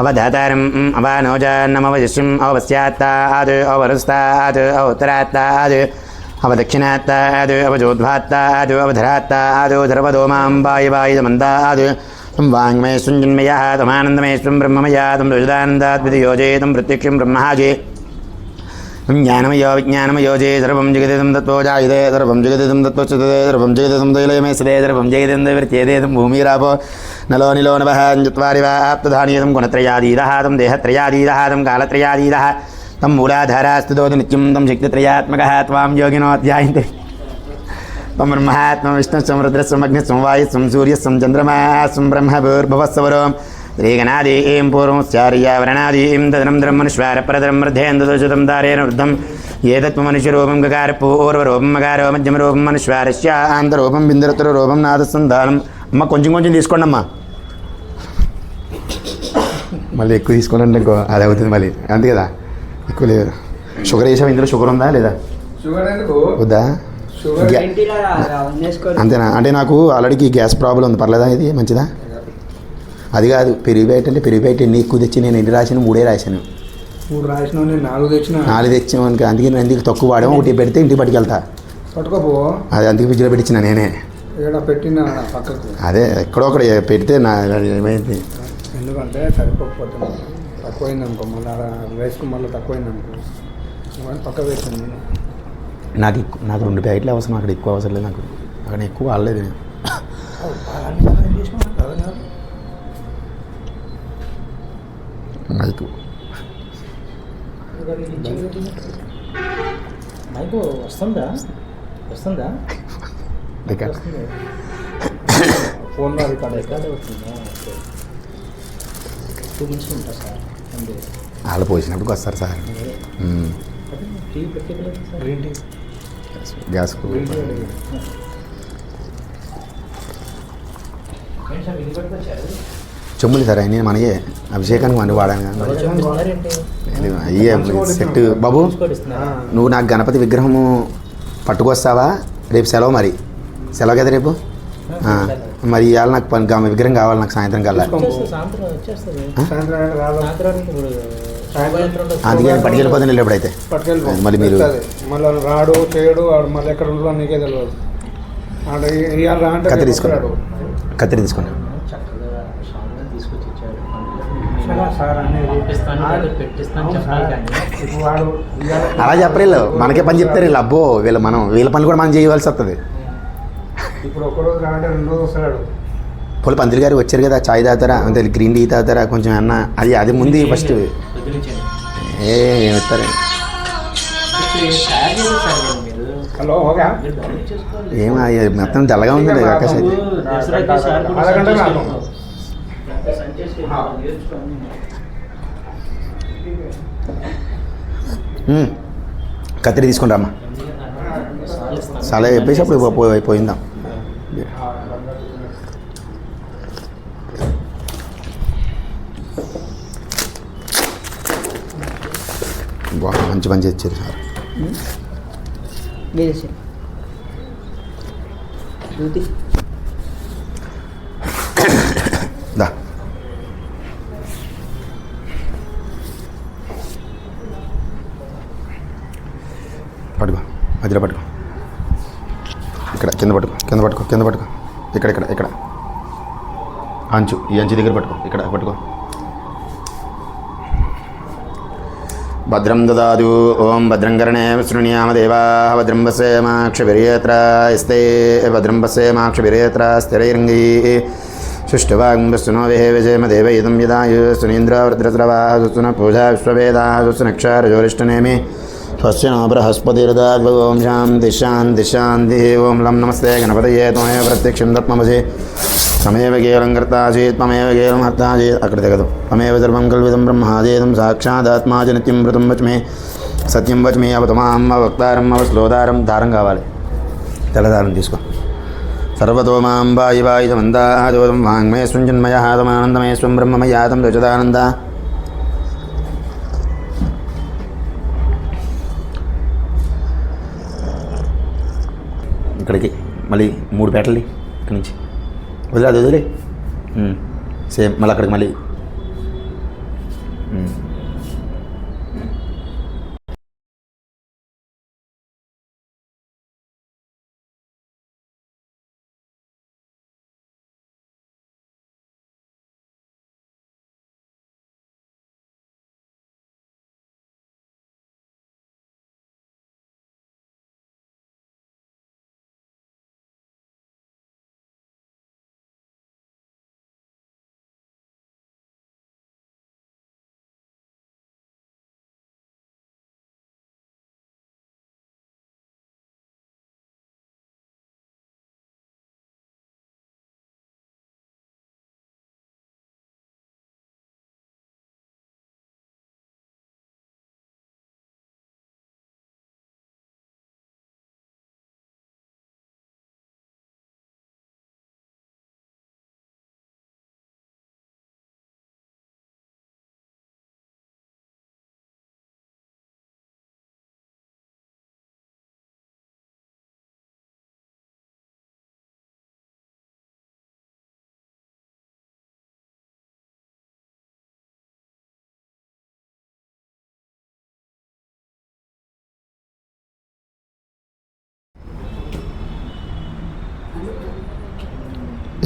అవధాతారం అవానోజాన్నమవశిష్యం అవస్యాత్తాద్ అవరుస్తాద్ అవోత్తరాత్తాద్ అవదక్షిణాత్తాద్ అవజోద్వాత్తాద్ అవధరాత్తాద్ ధర్వదో మాం వాయువాయుధమందాద్ తం వాङ्मय सुञ्जन्मयः तमानन्दमयस्वं ब्रह्ममया तं रुजदानन्दाद्वितीयोजे तं प्रत्यक्षं ब्रह्महाजे ज्ञानमयो विज्ञानमयोजे सर्वं जगदिदं तत्त्वजायते सर्वं जगदिदं तत्त्वच्युते सर्वं जगदिदं दैलयमेसते सर्वं जगदिदं दैवर्त्येते तं भूमिरापो नलो निलो नभः चत्वारि वा आप्तधानीयं गुणत्रयादीदः तं देहत्रयादीदः तं कालत्रयादीदः तं मूलाधारास्थितो नित्यं तं शक्तित्रयात्मकः त्वां योगिनो ध्यायन्ते त्वं ब्रह्मात्मं विष्णुस्वं रुद्रस्वं अग्निस्वं वायुस्वं सूर्यस्वं चन्द्रमास्वं ब्रह्मभूर्भुवस्सवरों श्रीगणादीं पूर्वमुच्चार्यावरणादीं तदनन्तरं मनुष्वारपरतरं वर्धेन्दुदुषितं दारेण वृद्धं एतत्त्वमनुष्यरूपं गकारपूर्वरूपं मकारो मध्यमरूपं मनुष्वारस्य आन्तरूपं बिन्दुरतुररूपं नादसन्धानं అమ్మ కొంచెం కొంచెం తీసుకోండి అమ్మా మళ్ళీ ఎక్కువ తీసుకోవాలంటే ఇంకో అది అవుతుంది మళ్ళీ అంతే కదా ఎక్కువ లేదు షుగర్ వేసావు ఇందులో షుగర్ ఉందా లేదా వద్దా అంతేనా అంటే నాకు ఆల్రెడీ గ్యాస్ ప్రాబ్లం ఉంది పర్లేదా ఇది మంచిదా అది కాదు పెరుగు బయట అంటే పెరుగు బయట ఎన్ని ఎక్కువ తెచ్చి నేను ఎన్ని రాశాను 3 రాశాను 3 రాసిన 4 తెచ్చాను అనుకో అందుకే నేను ఎందుకు తక్కువ వాడాము ఒకటి పెడితే ఇంటికి పట్టుకెళ్తా పట్టుకోపో అది అందుకే ఫ్రిడ్జ్లో పెట్టించిన నేనే పెట్టిన పక్కకు అదే ఎక్కడో ఒకటి పెడితే నా ఏమైంది ఎందుకంటే సరిపోకపోతే తక్కువైంది అనుకో మళ్ళీ వేసుకుని మళ్ళీ తక్కువైంది అనుకో పక్క వేసాను నేను నాకు 2 ప్యాకెట్లు అవసరం అక్కడ ఎక్కువ అవసరం లేదు నాకు అక్కడ ఎక్కువ వాడలేదు నేను మైకు వస్తుందా ఫోన్లో రికార్డ్ అవుతుందా 2 minutes ఉంటా సార్ అంతే వాళ్ళు పోసినప్పుడు వస్తారు సార్ టీ పెట్టలేదు సార్ గ్రీన్ టీ గ్యాస్కు చెమ్ములు సార్ అన్నీ మనయే అభిషేకానికి మనం వాడాను కానీ అయ్యే సెట్ బాబు నువ్వు నాకు గణపతి విగ్రహము పట్టుకొస్తావా రేపు సెలవు మరి సెలవు కదా రేపు మరి ఇవాళ నాకు విగ్రహం కావాలి నాకు సాయంత్రం కల్లా అందుకే పట్టుకెళ్ళిపోతాను ఎప్పుడైతే మళ్ళీ మీరు మళ్ళీ రాడు చేయడు మళ్ళీ ఎక్కడ ఉండో నీకే తెలియదు కత్తి తీసుకున్నాడు కత్తిరి తీసుకున్నాడు అలా చెప్పరు వీళ్ళు మనకే పని చెప్తారు వీళ్ళు అబ్బో వీళ్ళ పని కూడా మనం చేయవలసి వస్తుంది ఇప్పుడు ఒకరోజు రాంటే 2 రోజులు వస్తాడు పోలీ పంతులు గారు వచ్చారు కదా చాయ్ తాగుతారా అంతే గ్రీన్ టీ తాగుతారా కొంచెం అన్న అది ముందు ఫస్ట్ ఏమిస్తారు హలో ఏమో మొత్తం తెల్లగా ఉంది ఆకాశం కత్తిరి తీసుకుని రామ్మా చాలా చెప్పేసి అప్పుడు పోయిందాం మంచి పని చేశారు సార్ దా పట్టుకో మధ్యలో పట్టుకో ఇక్కడ కింద పట్టుకో ఇక్కడ అంచు ఈ అంచు దగ్గర పట్టుకో ఇక్కడ పట్టుకో భద్రం దదాతు ఓం భద్రం కర్ణే విష్ణుయామ దేవాః భద్రం పశ్యేమాక్షభిర్యత్ర స్థే భద్రం పశ్యేమాక్షభిర్యత్ర స్థిరైరంగైః సుష్ఠువాగుంభస్సునో విజయమ దేవయిదం యదాయు సునీంద్ర వృద్రస్రవాः సుస్తున పూజా విశ్వవేదాः సుస్తునక్షారజోరిష్టనేమి స్వస్య నో బృహస్పతిర్దదాతు ఓం శాంతి శాంతి శాంతిః ఓం లం నమస్తే గణపతయే త్వమేవ ప్రత్యక్షం తత్మమసి తమేవ కేవలం కర్తా చేత్ తమేవ కేవలం హర్తా చేత్ అక్కడ తెగదు తమేవ సర్వం కల్విదం బ్రహ్మాదేదం సాక్షాదాత్మాజ నిత్యం మృతం వచ్మే సత్యం వచ్మే అవతమాం అవక్తారం అవశ్లోదారం దారం కావాలి తెల్లదారం తీసుకో సర్వతో మాం వాయి వాయుధమందాదోదం వాంగ్మే సృంజన్మయాదమానందమే స్వం బ్రహ్మమయాదం రజదానంద. ఇక్కడికి మళ్ళీ 3 పేటలు ఇక్కడి నుంచి వదిలే సేమ్ మళ్ళీ అక్కడికి మళ్ళీ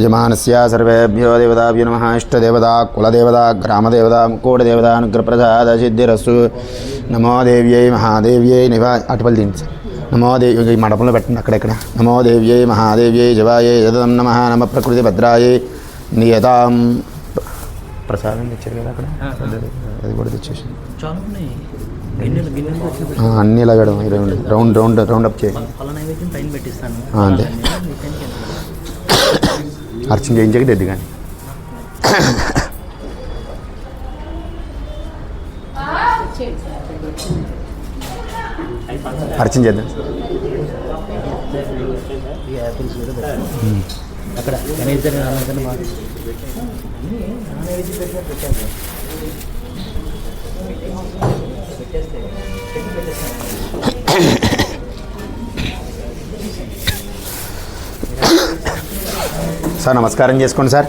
యజమానస్య సర్వేభ్యో దేవతాభ్యో నమః. ఇష్టదేవత కులదేవత గ్రామదేవత ముక్కోటదేవత అనుగ్రహప్రసాద సిద్ధిరస్సు. నమో దేవ్యై మహాదేవ్యై అటుపల్లి తిండి సార్. నమో దేవి ఈ మండపంలో పెట్టండి అక్కడెక్కడ. నమో దేవ్యై మహాదేవ్యై జవాయై యదం నమః. నమ ప్రకృతి భద్రాయై నియతాం. ప్రసాదం తెచ్చారు కదా అక్కడ, అది కూడా తెచ్చేసి అన్నీ ఇలా వేయడం రౌండ్ అప్ చేయండి అంతే. అర్చన చేయించక తెద్దు కానీ అర్చన చేద్దాం. అక్కడ సార్ నమస్కారం చేసుకోండి సార్.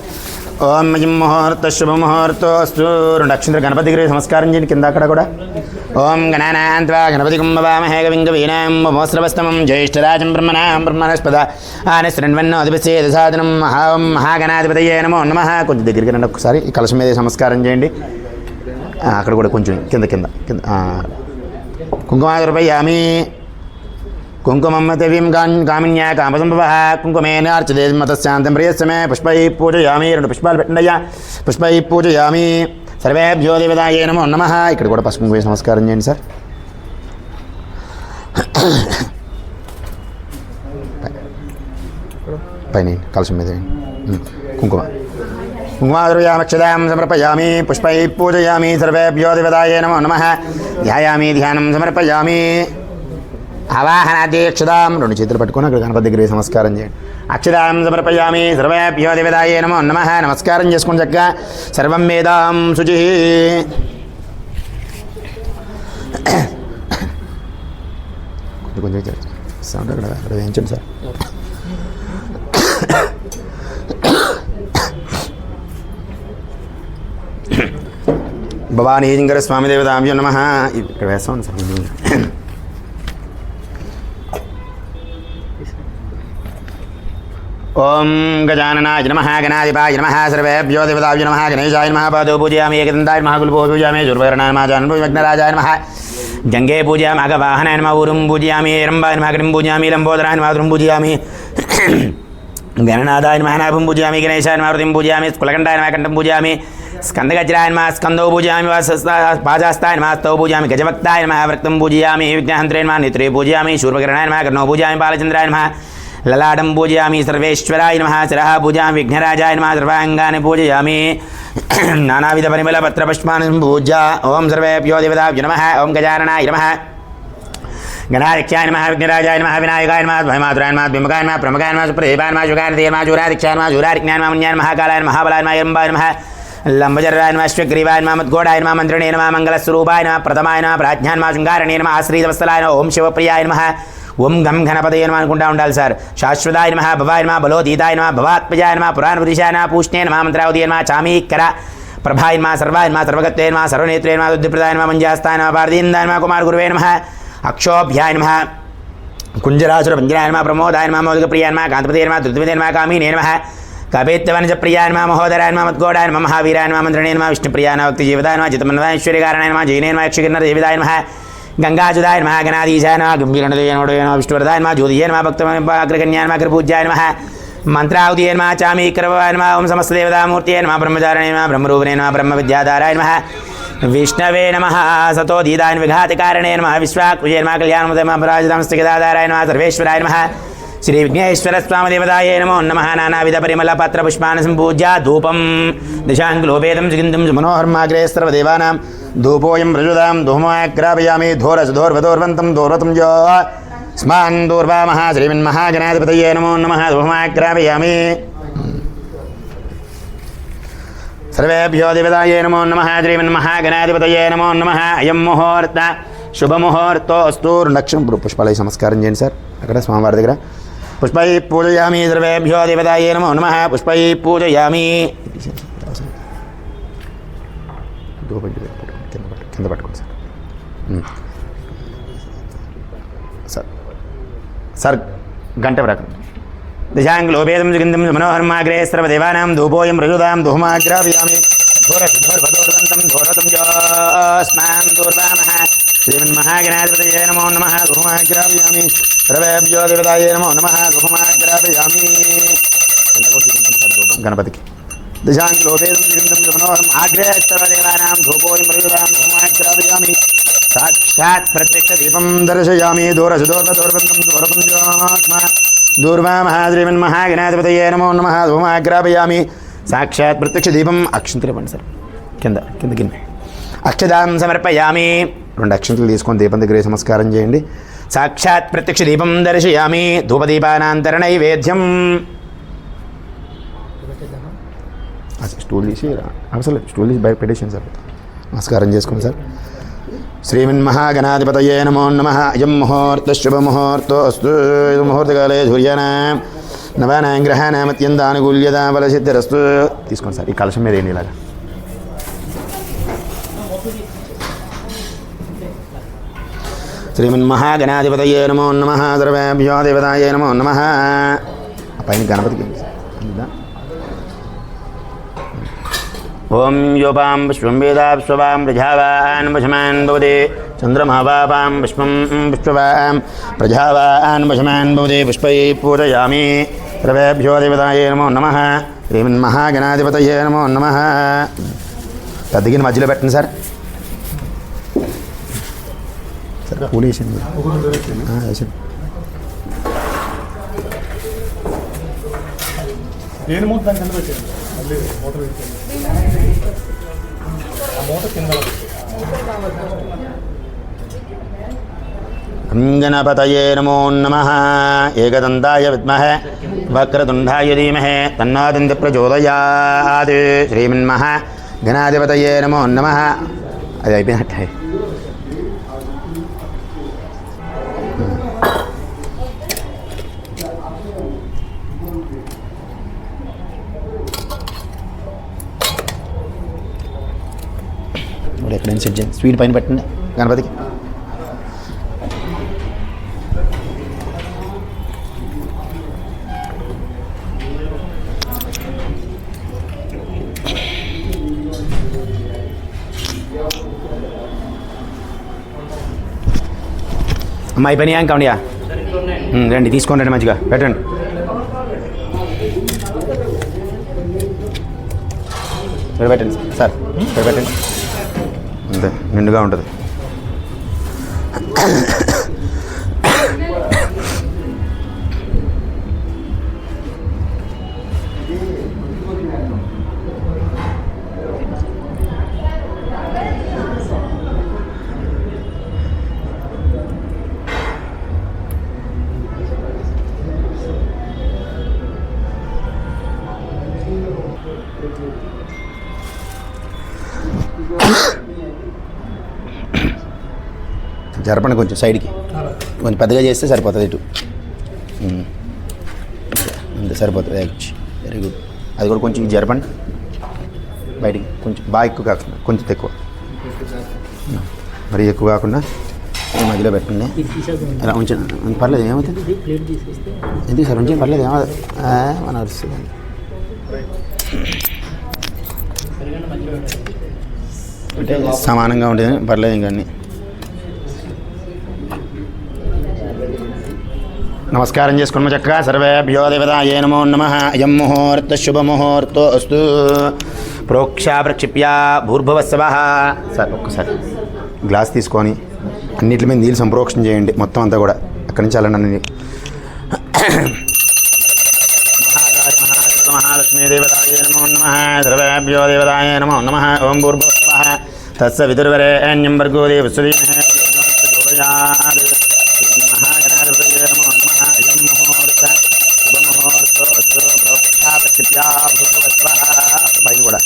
ఓం మయం ముహూర్త శుభముహూర్తో అస్తు. 2 అక్షంతలు గణపతి దగ్గర నమస్కారం చేయండి కింద అక్కడ కూడా. ఓం గణానాన్త్వా గణపతి కుంభవామహే కవిం కవీనాం మోస్రవస్తమం జ్యేష్ఠరాజం బ్రహ్మణస్పద ఆనశ్రణ్వన్నోధిపసేద సాధనం మహాగణాధిపతయే నమో నమః. కొంచెం దగ్గరికి రండి ఒకసారి. ఈ కలశం మీద నమస్కారం చేయండి. అక్కడ కూడా కొంచెం కింద కుంకుమాదుర్పయామి. కుంకుమం దేవీం కామిన్యా కామసంభవ కుంకుమేన అర్చతే మతశాంతం ప్రియస్సమే. పుష్పై పూజయామి. 2 పుష్పాలు పెట్టండియ్యా. పుష్పై పూజయామి. సర్వేభ్యో దేవతాయే నమో నమః. ఇక్కడ కూడా పసుపు వేసి నమస్కారం చేయండి సార్. పైన కలశం మీద కుంకుమాదుర్యామక్షదాం సమర్పయామి. పుష్పై పూజయామి. సర్వేభ్యో దేవతాయే నమో నమః. ధ్యాయామి. ధ్యానం సమర్పయామి. ఆవాహనాధ్యక్షదాం. 2 చేతులు పట్టుకొని అక్కడ గణపతి దగ్గర నమస్కారం చేయండి. అక్షదాం సమర్పయామి. సర్వేభ్యో దేవతాయే నమో నమః. నమస్కారం చేసుకోండి చక్కగా. సర్వం వేదాం శుచి. కొంచెం అక్కడ వేయించండి సార్. భవానీ జింగర స్వామి దేవతాభ్యో నమః. ఇక్కడ వేస్తాం సార్. ఓం గజాననాయ నమః. గణాధిపాయ నమః. సర్వేభ్యో దేవతాభ్యో నమః. గణేశాయ నమః. పాదో పూజయామి. ఏకదంతాయ నమః. గుల్పో పూజయామి. శూర్పకర్ణాయ నమః. జాహ్నవీగ్నరాజాయ నమః. గంగే పూజయామి. అగవాహనాయ నమః. ఊరుం పూజయామి. రంబాయ నమః. గణిం పూజయామి. లంబోదరాయ నమః. ధృం పూజయామి. గణనాథాయ నమః. నాభం పూజయామి. గణేశాయ నమః. హృదయం పూజయామి. కులకంఠాయ నమః. కంఠం పూజయామి. స్కందగజ్రాయ నమః. స్కందో పూజయామి. పాజాస్తాయ నమః. స్తౌ పూజయామి. గజభక్తాయ నమః. వృక్తం పూజయామి. విఘ్నహంత్రే నమః. నేత్రే పూజయామి. శూర్పకర్ణాయ నమః. కర్ణో పూజయామి. బాలచంద్రాయ నమః. లలాటం పూజయామి సర్వేశ్వరాయ నమః శిరః పూజయామి విఘ్నరాజాయ నమః సర్వాంగాని పూజయామి నానావిధ పరిమళ పత్ర పుష్పాన్ని పూజ్య ఓం సర్వేభ్యో దేవతాభ్యో నమః ఓం గజాననాయ నమః గణాధ్యక్షాయ నమః విఘ్నరాజాయ నమః వినాయకాయ నమః భయమాతురాయ నమః బింబకాయ నమః ప్రమకాయ నమః సుప్రదీపాయ నమః శుకాయ నమః జూరాధ్యక్షాయ నమః జూరారిజ్ఞాయ నమః మున్యాయ నమః కాలాయ నమః బలాయ నమః యంబాయ నమః లంబజరాయ నమః శ్రీగ్రీవాయ నమః మద్గోడాయ నమః మంత్రిణే నమః మంగళస్వరూపాయ నమః ప్రథమాయ నమః ప్రాజ్ఞాయ నమః శృంగారణే నమః ఆశ్రీతవత్సలాయ నమః ఓం శివప్రియాయ నమః ఓం గం గణపతయ నమః అనుకుంటా ఉండాలి సార్ శాశ్వతాయ నమః భవాయ నమః బలోదీతాయ నమః భవాత్మజాయ నమః పురాణపురుషాయ నమః పూష్ణే నమః మంత్రావతీయ నమః చామీకర ప్రభాయ నమః సర్వాయ నమః సర్వగత్వే నమః సర్వనేత్రే నమః దుద్ధిప్రదాయ నమః మంజాస్తాయ నమః పార్దీందాయ నమః కుమార గురువే నమః అక్షోభ్యాయ నమః కుంజరాసుర పంజరాయ నమః ప్రమోదాయ నమః మోదకప్రియాయ నమః కాంతపతే నమః ధృతిపతే నమః కామినే నమః కపేత్తవనజప్రియాయ నమః మహోదరాయ నమః మద్గోడాయ నమః మహావీరాయ నమః మంత్రిణే నమః విష్ణుప్రియాయ నమః భక్తిజీవితాయ నమః చిత్తమన్వైశ్వర్యకారణాయ నమః జైనే నమః యక్షకిన్నర దేవిదాయ నమః గంగాజుదాయ నమః గణాధీశాయ నమః గంభీరణదయ నమః విష్ణువరదాయ నమః జ్యోతిజయ నమః భక్తమగ్రగణ్యాయ నమః అగ్రపూజ్యాయ నమః మంత్రావతీయ నమః చామీకరవాయ నమః ఓం సమస్తదేవతామూర్తయే నమః బ్రహ్మచారిణే నమః బ్రహ్మరూపిణే నమః బ్రహ్మవిద్యాధారాయ నమః విష్ణవే నమః సతోదీదాయ విఘాతికారణే నమః విశ్వాకుజే నమః కళ్యాణముదయమరాజధామస్థిగదాధారాయ నమః సర్వేశ్వరాయ నమః శ్రీ విఘ్నేశ్వర స్వామి దేవతాయ నమో నమః నానావిధ పరిమళ పత్ర పుష్పాన్ని సంపూజ్య ధూపం దిశాంగులోపేతం సుగంధం మనోహర్మాగ్రే సర్వదేవానాం ధూపోయం ప్రజుదాం ధూమాగ్రాపయామి ధోరసధోర్వధోర్వంతం ధోర్వతం జో స్మాన్ దూర్వామః శ్రీమన్మహాగణాధిపతయే నమో నమః ధూమాగ్రాపయామి సర్వేభ్యో దేవతాయే నమో నమః శ్రీమన్మహాగణాధిపతయే నమో నమః అయం ముహూర్త శుభముహూర్తోస్తు నక్షం పుష్పాలయ నమస్కారం చేయండి సార్ అక్కడ స్వామివారి దగ్గర పుష్పై పూజయామి సర్వేభ్యో దేవతాయే నమో నమః పుష్పై పూజయామి కింద పట్టుకోండి సార్ సార్ గంట వరకు దిశాంగులోపేతం సుగంధం మనోహర్మాగ్రే సర్వదేవానాం ధూపోయం ప్రజుదాం ధూమాగ్రాపయామి ధోరసధోర్వధోర్వంతం ధోరతం స్మాన్ దూర్వామః శ్రీమన్మహాగణాధిపతయే నమో నమః ధూమాగ్రాపయామి సర్వేభ్యో దేవతాయే నమో నమః ధూమాగ్రాపయామి గణపతికి దిశాంగులోపేతం సుగంధం మనోహర్మాగ్రే సర్వదేవానాం ధూపోయం ప్రజుదాం ధూమాగ్రాపయామి సాక్షాత్ ప్రత్యక్ష దీపం దర్శయామి దూరసధోర్వధోర్వంతం ధోరతం స్మాన్ దూర్వామః శ్రీమన్మహాగణాధిపతయే నమో నమః ధూమాగ్రాపయామి సాక్షాత్ ప్రత్యక్ష దీపం అక్షంతలు ఇవ్వండి సార్ కింద అక్షదాం సమర్పయామి 2 అక్షంతలు తీసుకొని దీపం దగ్గర నమస్కారం చేయండి సాక్షాత్ ప్రత్యక్ష దీపం దర్శయామి ధూపదీపానాంతర నైవేద్యం స్టూల్ తీసి అవసరం లేదు స్టూల్ తీసి బయట పెట్టేసాను సార్ నమస్కారం చేసుకోండి సార్ శ్రీమన్మహాగణాధిపతయే నమో నమః అయం ముహూర్త శుభముహూర్తోస్తు ముహూర్తకాలే ధూర్యానాం నవానాం గ్రహాణాం అత్యంతానుకూల్యత బలసిద్ధిరస్తు తీసుకోండి సార్ ఈ కలశం మీద ఏంటి ఇలాగా శ్రీమన్మహాగణాధిపతయే నమో నమః సర్వేభ్యో దేవతాయే నమో నమః ఆ పైన గణపతికి ఓం యోపాం పుష్పం వేదాప్స్వాం ప్రజావాన్ వశమాన్ భవతి చంద్రమహాపాం పుష్పం పుష్పవాం ప్రజావాన్ వశమాన్ భవతి పుష్పై పూజయామి సర్వేభ్యో దేవతాయే నమో నమః శ్రీమన్మహాగణాధిపతయే నమో నమః పెద్దగిన మధ్యలో పెట్టండి సార్ సార్ పూలు వేసింది వేసింది దేని మూత దాని కింద పెట్టాను మళ్ళీ మోటార్ పెట్టాను ఆ మూట కింద గణపతయే నమో నమః ఏకదంతాయ విద్మహే వక్రతుండాయ ధీమహి తన్నో దంతి ప్రచోదయాత్ శ్రీమన్మహాగణాధిపతయే నమో నమః అది అయిపోయినట్టే ఎక్కడైనా సెట్ చేయండి స్వీట్ పైన పెట్టండి గణపతికి అమ్మాయి పని ఏం కావండియా రండి తీసుకోండి రండి మంచిగా పెట్టండి పెట్టండి సార్ పెట్టండి అంతే నిండుగా ఉంటుంది జరపండి కొంచెం సైడ్కి, కొంచెం పెద్దగా చేస్తే సరిపోతుంది ఇటు. అంతే సరిపోతుంది. Very good. అది కూడా కొంచెం జరపండి బయటికి, కొంచెం బాగా ఎక్కువ కాకుండా కొంచెం ఎక్కువ, మరీ ఎక్కువ కాకుండా మధ్యలో పెట్టండి. అలా ఉంచండి, పర్లేదు, ఏమవుతుంది ఎందుకు సార్ ఉంచండి, పర్లేదు, ఏమవుతుంది, మన వస్తుంది. అంటే సమానంగా ఉంటుంది, పర్లేదు. ఇంకా అన్నీ నమస్కారం చేసుకున్న చక్కగా సర్వేభ్యో దేవతాయే నమో నమః. అయం ముహూర్త శుభముహూర్తో అస్తు. ప్రోక్ష ప్రక్షిప్య భూర్భువస్సవః. సార్ ఒక్కసారి గ్లాస్ తీసుకొని అన్నిటి మీద నీళ్ళు సంప్రోక్షణ చేయండి, మొత్తం అంతా కూడా అక్కడి నుంచి అలాంటి అన్ని. మహాలక్ష్మీ దేవతాయే నమో నమః. సర్వేభ్యో దేవతాయే నమో నమః. ఓం భూర్భువస్సవః తస్య విదుర్వరేణ్యం భర్గో దేవస్య ధీమహి ప్రచోదయాత్. మహాగణాధిపతయే నమో నమః. అయం ముహూర్త శుభముహూర్తో అస్తు. ప్రోక్ష ప్రక్షిప్య భూర్భువస్సవః. పైన కూడా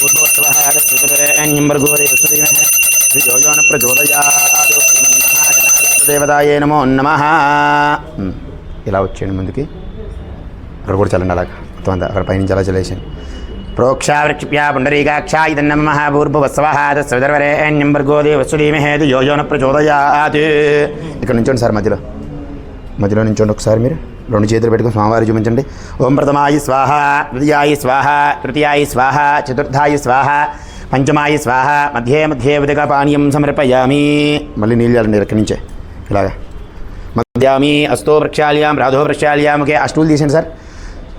భూర్భువస్సవః తస్య విదుర్వరేణ్యం భర్గో దేవస్య ధీమహి ప్రచోదయాత్. ప్రచోదయాత్. మహాగణాధిపతయే నమో నమః. ఇలా వచ్చేయండి ముందుకి, అక్కడ కూడా చల్లండి, అలాగ మొత్తం అంతా అక్కడ పైనుంచి అలా చల్లేసాను. ప్రోక్ష వృక్షిప్య పుండరీకాక్ష ఇదన్న నమః. భూర్భువస్సవః తస్య విదుర్వరేణ్యం భర్గో దేవస్య ధీమహి ధియో నః ప్రచోదయాత్. ఇక్కడ నుంచోండి సార్, మధ్యలో నుంచోండి ఒకసారి. మీరు రెండు చేతులు పెట్టుకుని స్వామివారి చూపించండి. ఓం ప్రథమాయి స్వాహ, ద్వితీయాయి స్వాహ, తృతీయాయి స్వాహ, చతుర్థాయి స్వాహ, పంచమాయి స్వాహ, మధ్యే మధ్యే ఉదక పానీయం సమర్పయామి. మళ్ళీ నీళ్ళు చల్లండి ఇక్కడి నుంచే ఇలాగా. మధ్యామి అస్తో ప్రక్షాళ్యాం రాధో ప్రక్షాళ్యాం. ముఖే అష్టూలు తీసేయండి సార్.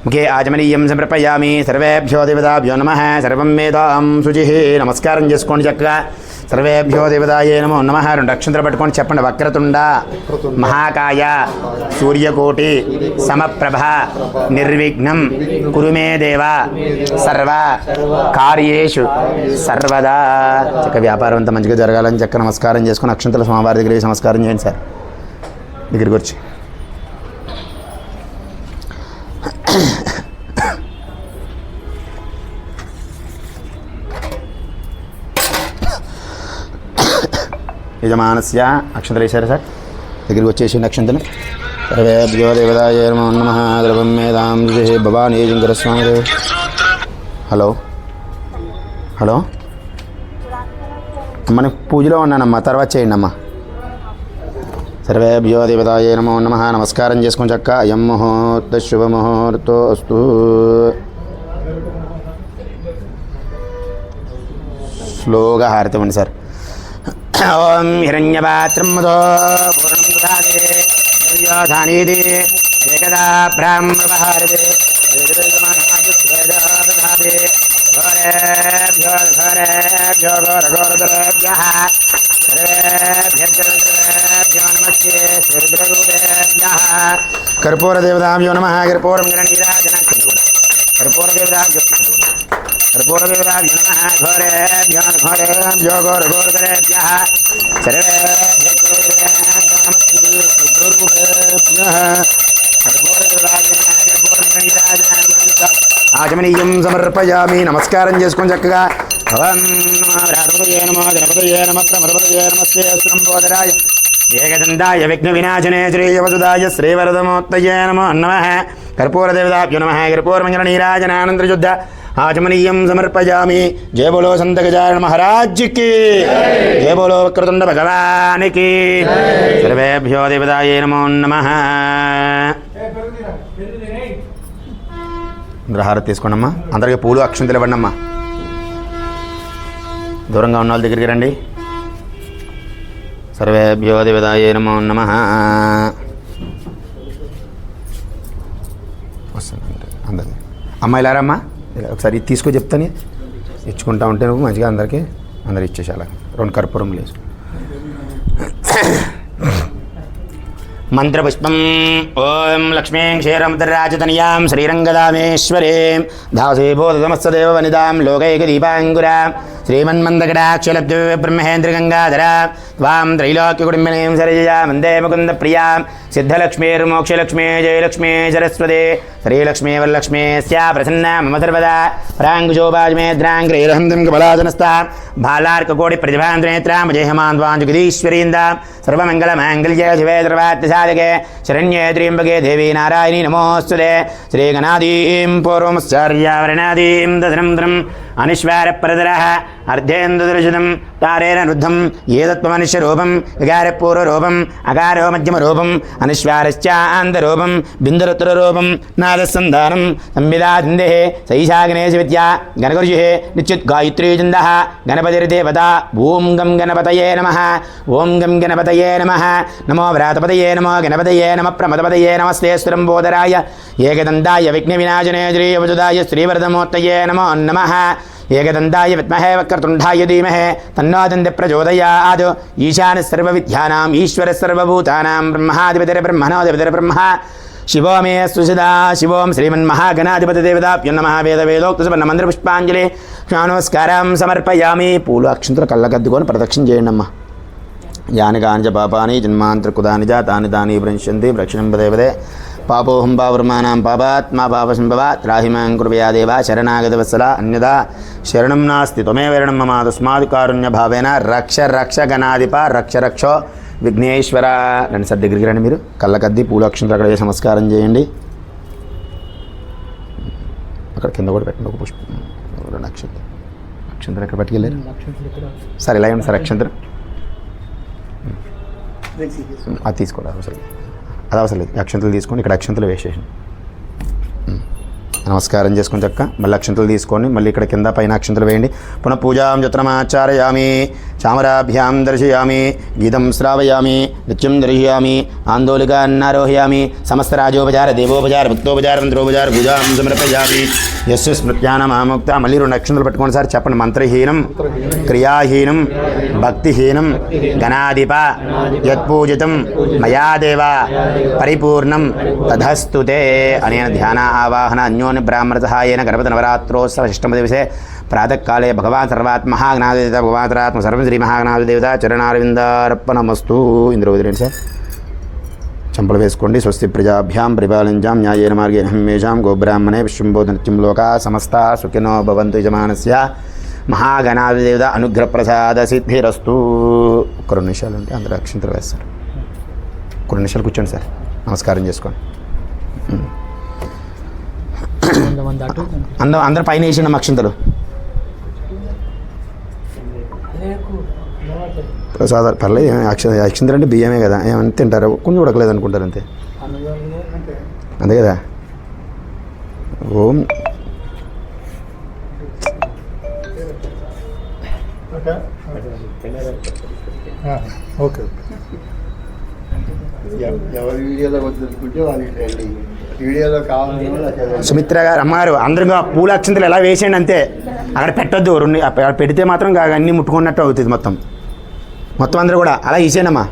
ముఖే ఆచమనీయం సమర్పయామి. సర్వేభ్యో దేవతాభ్యో నమః. సర్వం వేదాం శుచిః. నమస్కారం చేసుకోండి చక్కగా. సర్వేభ్యో దేవతాయే నమో నమః. రెండు అక్షంతలు పట్టుకొని చెప్పండి. వక్రతుండ మహాకాయ సూర్యకోటి సమప్రభ నిర్విఘ్నం కురు మే దేవ సర్వ కార్యేషు సర్వదా. చక్క వ్యాపారం అంతా మంచిగా జరగాలని చక్క నమస్కారం చేసుకొని అక్షంతల స్వామివారి దగ్గర నమస్కారం చేయండి సార్. దగ్గరికి వచ్చి యజమానస్య అక్షంతలు వేశారు సార్. దగ్గరికి వచ్చేసి అక్షంతలు. సర్వేభ్యో దేవతాయే నమో నమః. ద్రవం మేధాం భవానీ శంకర స్వామి. హలో హలో అమ్మ, నేను పూజలో ఉన్నానమ్మా, తర్వాత చేయండి అమ్మా. సర్వేభ్యో దేవతాయే నమో నమః. నమస్కారం చేసుకుని చక్క. అయం ముహూర్త శుభముహూర్తో అస్తు. స్లోగా హారతి ఇవ్వండి సార్. ఓం హిరణ్యపాత్రం మదో పూర్ణం దదాతి దుర్యోధనీతి ఏకదా బ్రాహ్మణహారతి దదాతి. ఘోరేభ్యో ఘోరేభ్యో ఘోరఘోరధరేభ్యః సర్వేభ్యో నమస్తే శ్రీరుద్రరూపేభ్యః. కర్పూరదేవతాభ్యో నమః. కర్పూరం గిరణీరాజనం. కర్పూరదేవతాభ్యో కర్పూరదేవతాభ్యో నమః. ఘోరేభ్యో ఘోరేభ్యో ఘోరఘోరధరేభ్యః సర్వేభ్యో నమస్తే శ్రీరుద్రరూపేభ్యః. కర్పూరదేవతాభ్యో నమః. కర్పూరం గిరణీరాజనం. ఆచమనీయం సమర్పయామి. నమస్కారం చేసుకొని చక్కగా. ఓం రాధపతయే నమో గణపతయే నమః. ప్రమదపతయే నమస్తే అస్త్రంబోధరాయ ఏకదండాయ విఘ్న వినాశనే శ్రీయవసుదాయ శ్రీవరదమూర్తయే నమో నమః. కర్పూరదేవతాభ్యో నమః. కర్పూరమంజన నీరాజనానందయుద్ధ ఆచమనీయం సమర్పయామి. జయ బోలో సంత గజానన మహారాజ్ కి జయ. బోలో వక్రతుండ భగవానికి. సర్వేభ్యో దేవతాయే నమో నమః. అందరూ హారతి తీసుకోండి అమ్మా. అందరికీ పూలు అక్షంతలు ఇవ్వండి అమ్మా. దూరంగా ఉన్న వాళ్ళ దగ్గరికి రండి. సర్వేభ్యో దేవతాయే నమో నమః. వస్తుంది అందరికీ. అమ్మాయిలారమ్మా ఒకసారి ఇది తీసుకో చెప్తాను. ఇచ్చుకుంటా ఉంటే నువ్వు మంచిగా అందరికీ అందరు ఇచ్చేసి అలా 2 కర్పూరం లేదు. మంత్రపుష్పం ఓం లక్ష్మీం క్షీరముద్రరాజతనయాం శ్రీరంగదామేశ్వరీం దాసీభూతమస్తదేవ వనిదాం లోకైకదీపాంకురాం శ్రీమన్మందకటాక్షలబ్ధ బ్రహ్మేంద్రగంగాధరా వాం త్రైలోక్యకుటుంబినీం సరిజయా వందే ముకుందప్రియాం సిద్ధలక్ష్మీర్మోక్షలక్ష్మీ జయలక్ష్మీ సరస్వతి శ్రీలక్ష్మీ వరలక్ష్మీ స్యా ప్రసన్నా మమ సర్వదా ప్రాంగుజోపాజమేద్రాంగ్రైరహంతం కమలాదనస్తా బాలార్కకోటి ప్రతిభాంద్రనేత్రాం జయహమాన్వాంజగదీశ్వరీందాం సర్వమంగళమాంగళ్యే శివే సర్వార్థసాధకే శరణ్యే త్ర్యంబకే దేవీ నారాయణీ నమోస్తుతే శ్రీగణాదీం పూర్వముశ్చార్యావరణాదీం దశనంద్రం అనిశ్వారపరదరః అర్ధేంద్రదర్శనం తారేణ రుద్ధం ఏదత్వమనుష్యరూపం వికారపూర్వరూపం అకారో మధ్యమరూపం అనుశ్వారశ్చాంతరూపం బిందురుత్తరరూపం నాదసంధానం సంవిదాదిందే సైషా గణేశ విద్యా గణగురుషి నిత్యుత్ గాయత్రీ చందః గణపతిర్దేవత ఓం గం గణపతయే నమః ఓం గం గణపతయే నమః నమో వ్రాతపతయే నమో గణపతయే నమః ప్రమదపతయే నమస్తే స్తురంబోధరాయ ఏకదంతాయ విఘ్నవినాశనే శ్రీవసుదాయ శ్రీవరదమూర్తయే నమో నమః ఏకదంతాయ విద్మహే వక్రతుండాయ ధీమహి తన్నో దంతి ప్రచోదయాత్ ఈశానః సర్వవిద్యానాం ఈశ్వరः సర్వభూతానాం బ్రహ్మాధిపతిర్బ్రహ్మణోధిపతిర్బ్రహ్మ శివో మే సుసదా శివోం శ్రీమన్మహాగణాధిపతిదేవతాభ్యో నమః వేదవేదోక్తసుపర్ణమంత్రపుష్పాంజలి నమస్కారం సమర్పయామి. పూలు అక్షంతలు కళ్ళకద్దుకొని ప్రదక్షిణ చేయండి అమ్మ. యాని కాంచ పాపాని జన్మాంతర్కుదాని తాని తాని భ్రంశంతి ప్రక్షిణంపదేవదే పాపోహం పాపర్మానాం పాపాత్మా పాపసంభవ త్రాహిమాం కృపయా దేవ శరణాగతవత్సల అన్యదా శరణం నాస్తి త్వమేవ శరణం మమ తస్మాత్ కారుణ్యభావేన రక్ష రక్ష గణాధిప రక్ష రక్షో విఘ్నేశ్వర. రండి సార్ దగ్గరికి రండి. మీరు కళ్ళకద్ది పూలు అక్షంతలు అక్కడ వేసి నమస్కారం చేయండి. అక్కడ కింద కూడా పెట్టండి ఒక పుష్పం. రెండు అక్షంతలు ఎక్కడ పట్టుకెళ్ళారు సార్? ఇలా ఉంది సార్ అక్షంతలు. అది తీసుకోవడం అవసరం, అది అవసరం లేదు. అక్షంతలు తీసుకొని ఇక్కడ అక్షంతలు వేసేయండి. నమస్కారం చేసుకొని చక్క మళ్ళీ అక్షంతలు తీసుకొని మళ్ళీ ఇక్కడ కింద పైన అక్షంతలు వేయండి. పునః పూజాం జత్రమాచారయామి చామరాభ్యాం దర్శయామి గీతం శ్రావయామి నృత్యం దర్శయామి ఆందోళికాన్నారోహయామి సమస్త రాజోపచార దేవోపచార భక్తోపచార మంత్రోపచార పూజాం సమర్పయామి. యస్సు స్మృత్యానమాముక్త. మళ్ళీ రెండు అక్షంతలు పెట్టుకోండి సార్. చెప్పండి. మంత్రహీనం క్రియాహీనం భక్తిహీనం గణాధిప యత్పూజితం మయా దేవ పరిపూర్ణం తధస్తుతే అనేన ధ్యాన ఆవాహన అన్యోన్య బ్రాహ్మణ సహాయేన గణపతి నవరాత్రోత్సవ షష్టమదివసే ప్రాతకాలే భగవాన్ సర్వాత్మః గణాధిదేవత భగవాతరాత్మ సర్వం శ్రీ మహాగణాధిదేవత చరణారవిందార్పణమస్తు. ఇందులో వదిలేండి సార్. చంపలు వేసుకోండి. స్వస్తి ప్రజాభ్యాం పరిపాలించాం న్యాయేన మార్గేణ హమ్మేషాం గోబ్రాహ్మణే విశ్వంబోధ నిత్యం లోకా సమస్త సుఖినో భవంతు యజమానస్య మహాగణాధిదేవత అనుగ్రహప్రసాద సిద్ధిరస్తు. ఒక 2 నిమిషాలు ఉంటే అందరూ అక్షంతలు వేస్తారు. ఒక 2 నిమిషాలు కూర్చోండి సార్. నమస్కారం చేసుకోండి. అందరూ పైన వేసిన అక్షంతలు ప్రసాద పర్లేదు. అక్షంతలు అంటే బియ్యమే కదా, ఏమని తింటారు, కొంచెం ఉడకలేదు అనుకుంటారు అంతే. అంతే కదా. ఓం ఓకే. ఎవరి వీడియోలో వద్దుకుంటే వాళ్ళకి వీడియోలో కావాలి. సుమిత్ర గారు అమ్మగారు అందరూ పూల అక్షంతలు ఎలా వేసేయండి అంతే. అక్కడ పెట్టొద్దు. అక్కడ పెడితే మాత్రం అన్నీ ముట్టుకున్నట్టు అవుతుంది. మొత్తం అందరూ కూడా అలా వేసేయండమ్మా.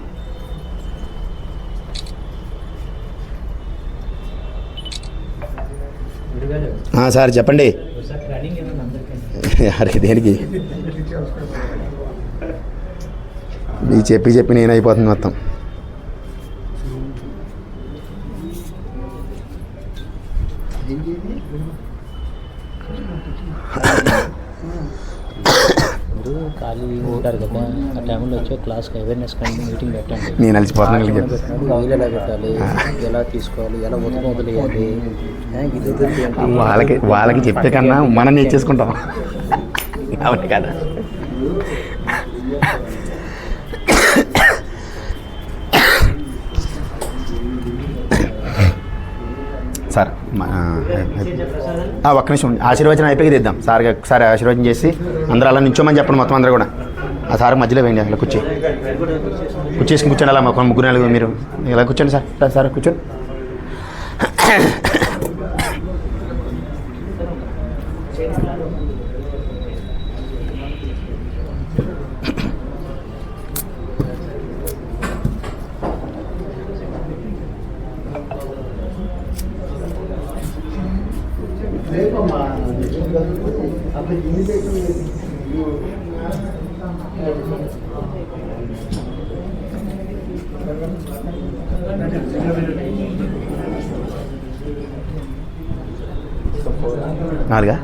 సార్ చెప్పండి. ఎవరికి దేనికి మీ చెప్పి నేను అయిపోతుంది మొత్తం. ఖాళీ ఉంటారు కదా, ఆ టైంలో వచ్చి క్లాస్కి అవేర్నెస్ కానీ మీటింగ్ పెట్టండి. నేను అలసిపోతున్నాను. నీళ్ళు ఎలా పెట్టాలి, ఎలా తీసుకోవాలి, ఎలా వదిలేయాలి, వాళ్ళకి చెప్పే కన్నా మనం నేర్చేసుకుంటాం. అవును కదా. సార్ ఒక్క నిమిషం ఆశీర్వచనం అయిపోయి తెద్దాం సార్. ఒకసారి ఆశీర్వచనం చేసి అందరూ అలా నించోమని చెప్పండి. మొత్తం అందరూ కూడా ఆ సార్ మధ్యలో వేయండి. అలా కూర్చేసుకుని కూర్చోండి. అలా ఒక 3-4 మీరు ఇలా కూర్చోండి సార్. సార్ కూర్చోండి. లేపమ్మా అప్పుడు ఇన్ని నాలుగా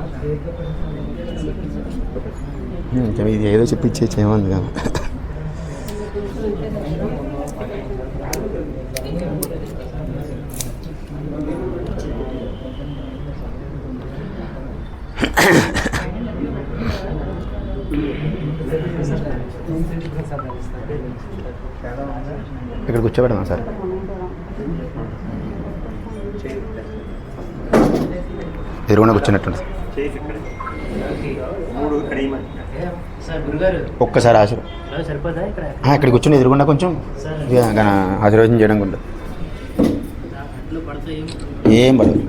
ఇది ఏదో చెప్పించేసి ఏమంది కదా. ఇక్కడ కూర్చోబెడదాం సార్. ఎదురుగుండా కూర్చున్నట్టుంది ఒక్కసారి ఇక్కడ కూర్చొని ఎదురుగుండా కొంచెం ఆశీర్వచనం చేయడం కూడా ఏం పడదు.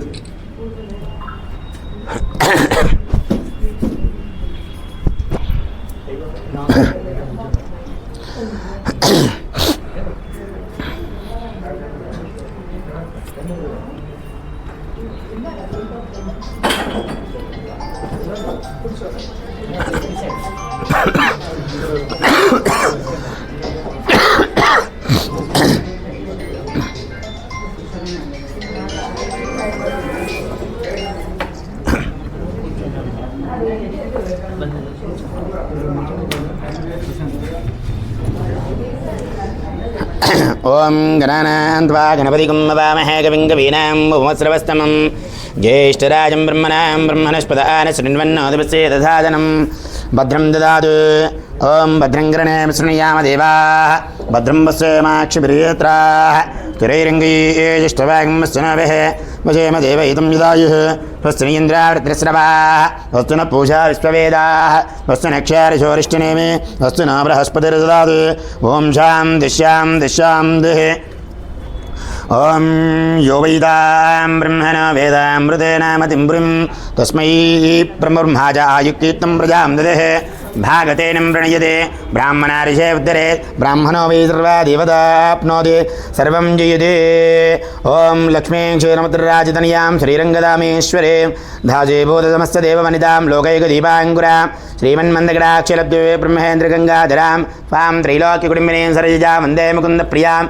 ఓం గణానాన్వా గణపతిం నమామహే కవిం కవీనాం ఉపమస్రవస్తమం జ్యేష్ఠరాజం బ్రహ్మణాం బ్రహ్మణస్పదాన శృణ్వన్నోదిపస్యే దధాదనం భద్రం దదాతు. ఓం భద్రం గణేమ శృణుయామ దేవాః భద్రం పశ్యేమాక్షిభిర్యత్రాః స్థిరైరంగైశ్చవాగమస్సునభః వశేమ దేవైతం యదాయుః స్వస్తి ఇంద్రావృత్తిస్రవాः వస్తు న పూషా విశ్వవేదాः వస్తు నక్షారిషోరిష్టినేమి వస్తు న బృహస్పతిర్దదాతు. ఓం శాంతిః. ఓం యో వైదాం బ్రహ్మణ వేదామృతేనామతిం బ్రహ్మ తస్మై బ్రహ్మబ్రహ్మాజ ఆయుక్తీర్థం ప్రజాం దదః భాగతేనం ప్రణయతే బ్రాహ్మణారిషే ఉద్ధరే బ్రాహ్మణో వై సర్వా దేవతాప్నోతి సర్వం జయతే. ఓం లక్ష్మీం క్షీరముద్రరాజతనయాం శ్రీరంగదామేశ్వరే ధాజే బోధసమస్తదేవవనితాం లోకైకదీపాంకురాం శ్రీమన్మందగడాక్షలబ్ధే బ్రహ్మేంద్రగంగాధరాం స్వాం త్రైలోక్యకుటుంబినీం సరసిజాం వందే ముకుందప్రియాం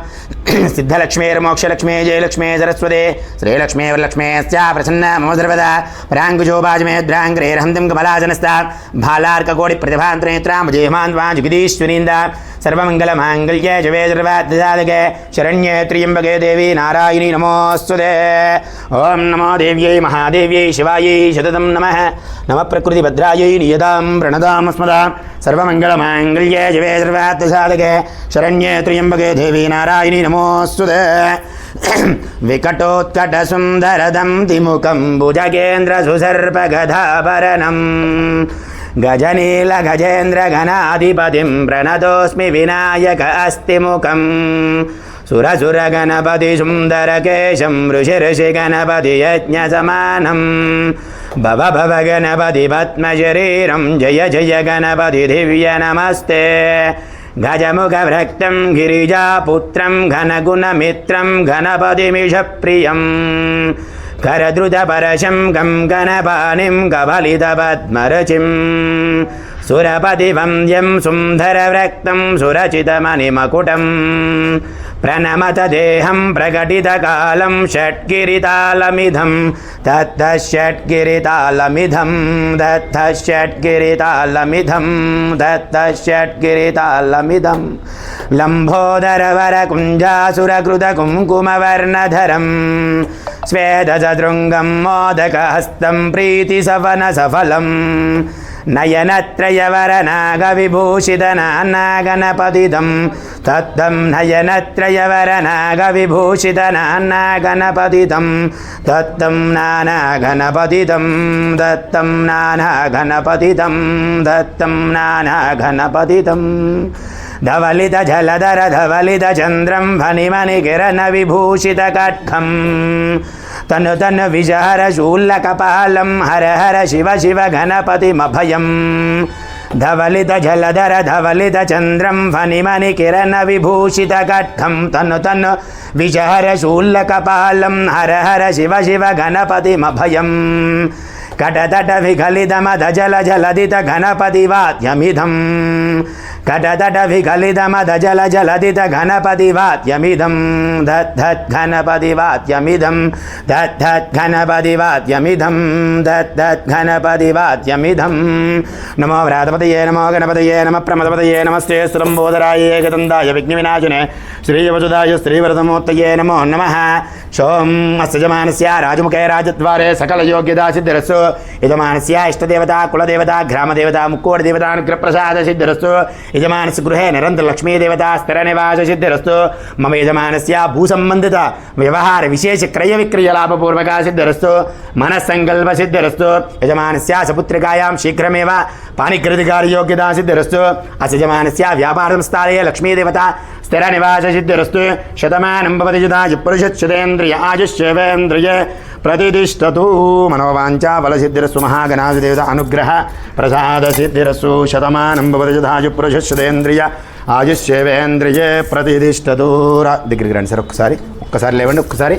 సిద్ధలక్ష్మీర్మోక్షలక్ష్మీ జయలక్ష్మీ సరస్వతే శ్రీలక్ష్మీ వరలక్ష్మీశ్చ ప్రసన్న మమ సర్వదా పరాంకుజోపాజమేద్రాంగ్రేర్హంతిం కమలాజనస్తా భాలార్కకోటి ప్రతిభాంతనేత్రాం జయమాన్వా జగదీశ్వరీందా సర్వమంగళమాంగళ్యే శివే సర్వార్థసాధకే శరణ్యే త్ర్యంబకే దేవి నారాయణీ నమోస్తుతే. ఓం నమో దేవ్యై మహాదేవ్యై శివాయై శతతం నమః. నమ ప్రకృతిభద్రాయై నియతాం ప్రణదామస్మదాం సర్వమంగళమాంగళ్యే శివే సర్వార్థసాధకే శరణ్యే త్ర్యంబకే దేవి నారాయణీ నమోస్తుతే. వికటోత్కటసుందరదం తిముఖం భుజగేంద్రసుసర్పగధాభరణం గజనీల గజేంద్ర గణాధిపతిం ప్రణతోస్మి వినాయక అస్తిముఖం సురసుర గణపతి సుందరకేశం ఋషి గణపతి యజ్ఞ సమానం భవ భవ గణపతి పద్మశరీరం జయ జయ గణపతి దివ్య నమస్తే. గజముఖభ్రక్తం గిరిజాపుత్రం ఘనగుణమిత్రం గణపతిమిషప్రియం కరద్రుతపరశం గం గణపానిం కబలితపద్మరచిం సురపతివంద్యం సుందరవ్రక్తం సురచితమణిమకుటం ప్రణమత దేహం ప్రకటితకాలం షట్గిరితాళమిధం దత్తషట్గిరితాళమిధం దత్తషట్గిరితాళమిధం దత్తషట్గిరితాళమిధం లంబోదరవరకుంజాసురకృతకుంకుమవర్ణధరం స్వేదశృంగం మోదకహస్తం ప్రీతిసవనసఫలం నయనత్రయవరనాగవిభూషితనాగణపతిదం తద్దం నయనత్రయవరనాగవిభూషితనాగణపతిదం దత్తం నానాగణపతిదం దత్తం నానాగణపతిదం దత్తం నానాగణపతిదం. ధవలిత జలధర ధవలిత చంద్రం ఫణిమణి కిరణ విభూషిత కట్కం తను తను విజహర శూలకపాలం హర హర శివ శివ గణపతిమభయం. ధవలిత జలధర ధవలిత చంద్రం ఫణిమణి కిరణ విభూషిత కట్కం తను తను విజహర శూలకపాలం హర హర శివ శివ గణపతిమభయం. కటతట విగలితమదజల జలదిత గణపతి వాద్యమిదం కటతట విగలితమదజల జలదిత గణపతి వాద్యమిదం దద్ధత్ గణపతి వాద్యమిదం దద్ధత్ గణపతి వాద్యమిదం దద్ధత్ గణపతి వాద్యమిదం నమో వ్రాతపతయే నమో గణపతయే నమ ప్రమదపతయే నమస్తే స్తులంబోదరాయ ఏకదందాయ విఘ్నవినాశనే శ్రీవసుదాయ శ్రీవరదమూర్తయే నమో నమః శోం అస్యజమానస్య రాజముఖే రాజద్వారే సకల యోగ్యతా సిద్ధిరస్సు యజమానస్య ఇష్టదేవత కులదేవత గ్రామదేవత ముక్కోటి దేవత అనుగ్రహ ప్రసాద సిద్ధిరస్సు యజమానస్య గృహే నిరంతర లక్ష్మీదేవత స్థిర నివాస సిద్ధిరస్సు మమ యజమానస్య భూసంబంధిత వ్యవహార విశేష క్రయ విక్రయ లాభపూర్వక సిద్ధిరస్సు మనస్సంకల్ప సిద్ధిరస్సు యజమానస్య సపుత్రికాయాం శీఘ్రమేవ పాణిగ్రధికారి యోగ్యతా సిద్ధిరస్సు అస్య యజమానస్య వ్యాపార సంస్థాలయ లక్ష్మీదేవత స్థిర నివాస సిద్ధిరస్తు శతమానం భవతి యదాయ పురుషచ్యుతేంద్రియ ఆయుష్యేవేంద్రియ ప్రతిష్ఠతు మనోవాంఛా బలసిద్ధిరస్సు మహాగణాధిదేవత అనుగ్రహ ప్రసాద సిద్ధిరస్సు శతమానం భవతి యదాయ పురుషచ్యుతేంద్రియ ఆయుష్యేవేంద్రియ ప్రతిష్ఠతు దగ్గరికి రండి సార్ ఒక్కసారి లేవండి ఒక్కసారి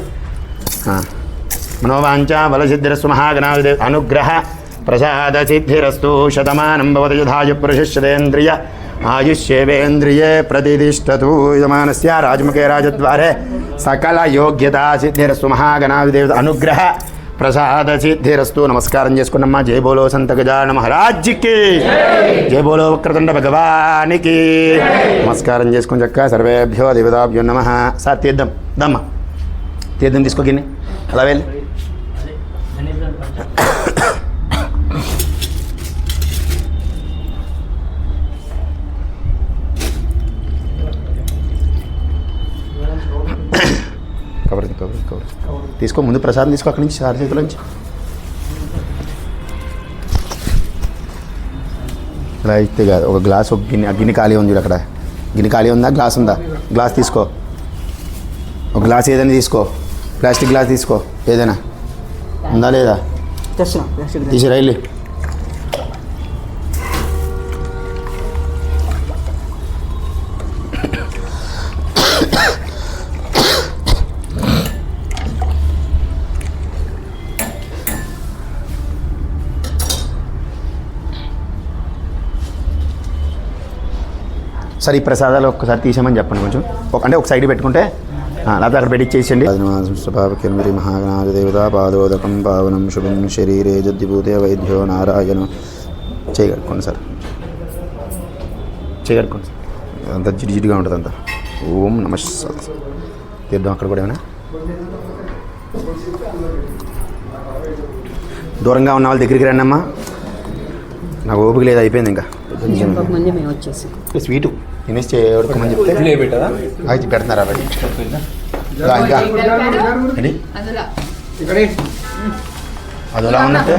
మనోవాంఛా బలసిద్ధిరస్సు మహాగణాధిదేవత అనుగ్రహ ప్రసాద సిద్ధిరస్తు శతమానం భవతి యదాయ పురుషచ్యుతేంద్రియ ఆయుష్యేవేంద్రియే ప్రతిష్ఠతు యజమానస్య రాజముఖే రాజద్వారే సకల యోగ్యతా సిద్ధిరస్సు మహాగణాధిదేవత అనుగ్రహ ప్రసాద సిద్ధిరస్తు నమస్కారం చేసుకున్నమ్మా జై బోలో సంత గజానన మహారాజ్కి జై బోలో వక్రతుండ భగవానికి నమస్కారం చేసుకుని చక్క సర్వేభ్యో దేవతాభ్యో నమః సార్ తీద్దాం దమ్మా తీద్దాం తీసుకో గిన్నె అలా వెళ్ళి కవర్ తీసుకో ముందు ప్రసాదం తీసుకో అక్కడి నుంచి సార్ చేతుల నుంచి ఇలా అయితే కాదు ఒక గ్లాస్ ఒక గిన్నె ఖాళీ ఉంది చూడు అక్కడ గిన్నె ఖాళీ ఉందా గ్లాస్ ఉందా గ్లాస్ తీసుకో ఒక గ్లాస్ ఏదైనా తీసుకో ప్లాస్టిక్ గ్లాస్ తీసుకో ఏదైనా ఉందా లేదా తీసి రైలు సరే ఈ ప్రసాదాలు ఒక్కసారి తీసామని చెప్పండి కొంచెం అంటే ఒక సైడ్ పెట్టుకుంటే లేకపోతే అక్కడ పెట్టి చేసేయండి పాపకిర్మిరి మహాగణాధిదేవత పాదోదకం పావనం శుభం శరీరే జద్దిభూతే వైద్యో నారాయణ చేయగలుకోండి సార్ చేయగలుకోండి సార్ అంతా జిడిజిడిగా ఉంటుంది అంతా ఓం నమ తీద్దాం అక్కడ కూడా ఏమైనా దూరంగా ఉన్న వాళ్ళ దగ్గరికి రండి అమ్మా నాకు ఓపిక లేదు అయిపోయింది ఇంకా స్వీటు తినేసి చేయమని చెప్తే అయితే పెడుతున్నారా ఇంకా అది ఎలా ఉన్నట్టు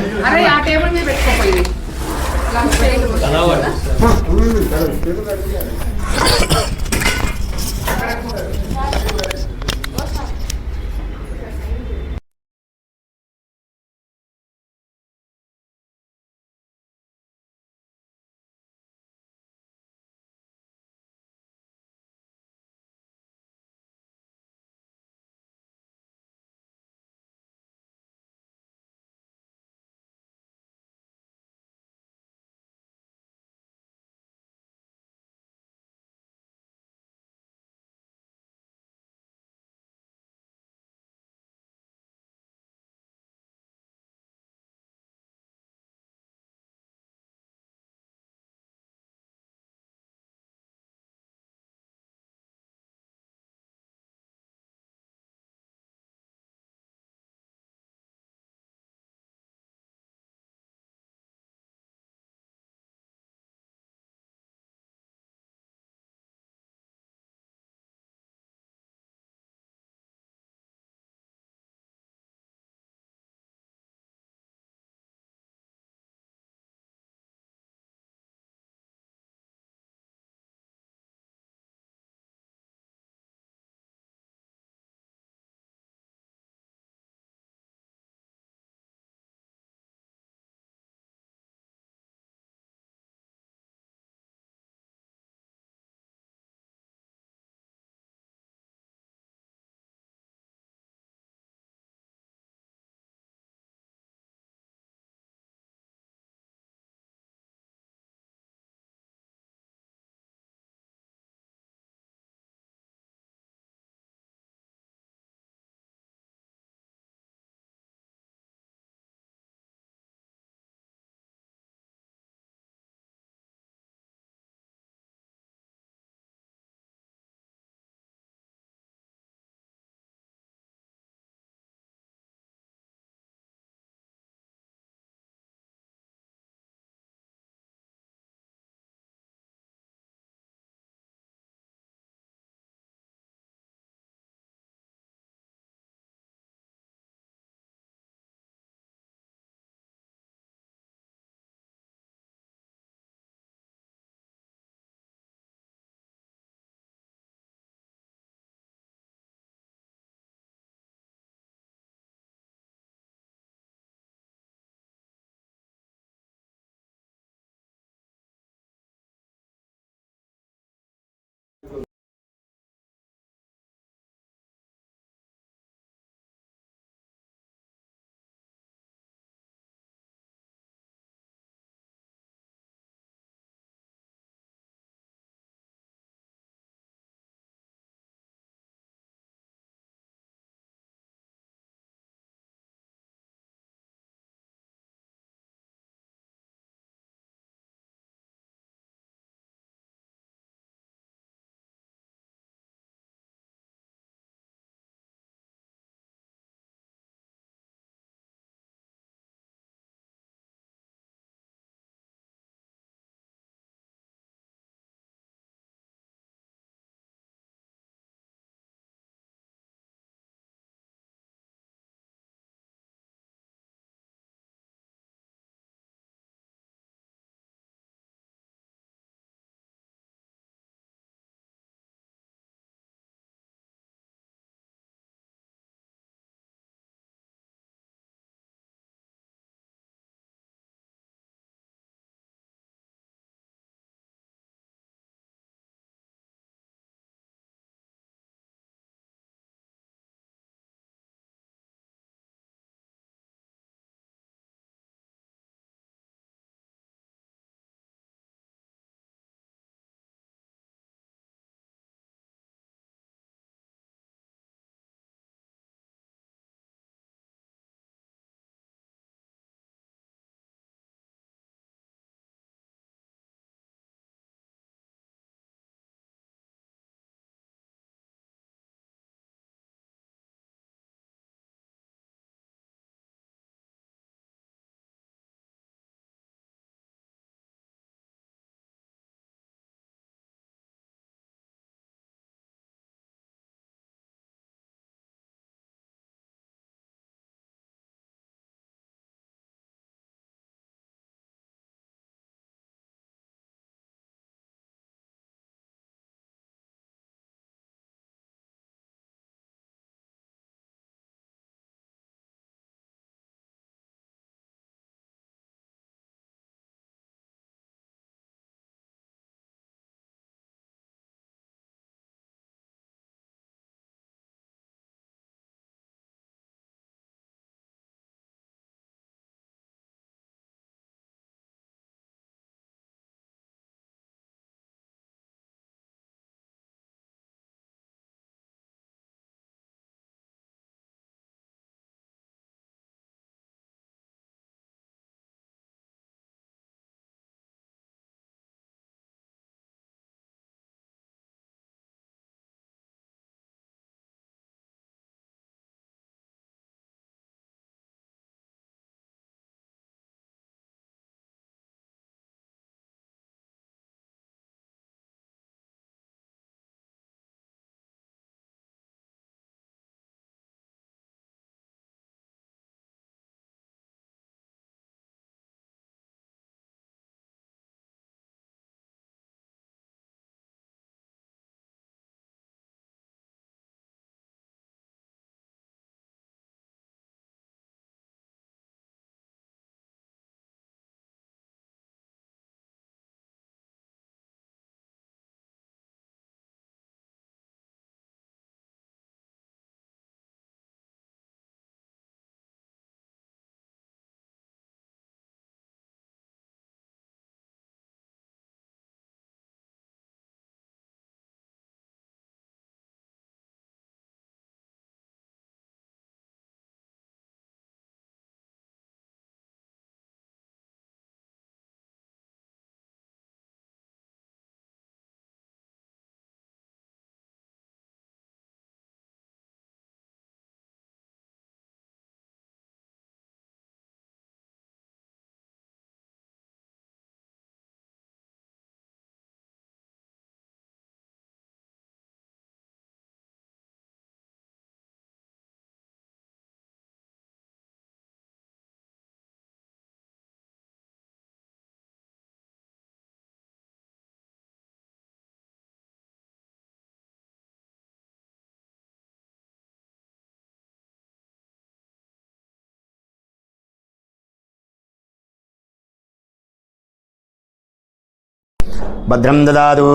భద్రం దదాతు.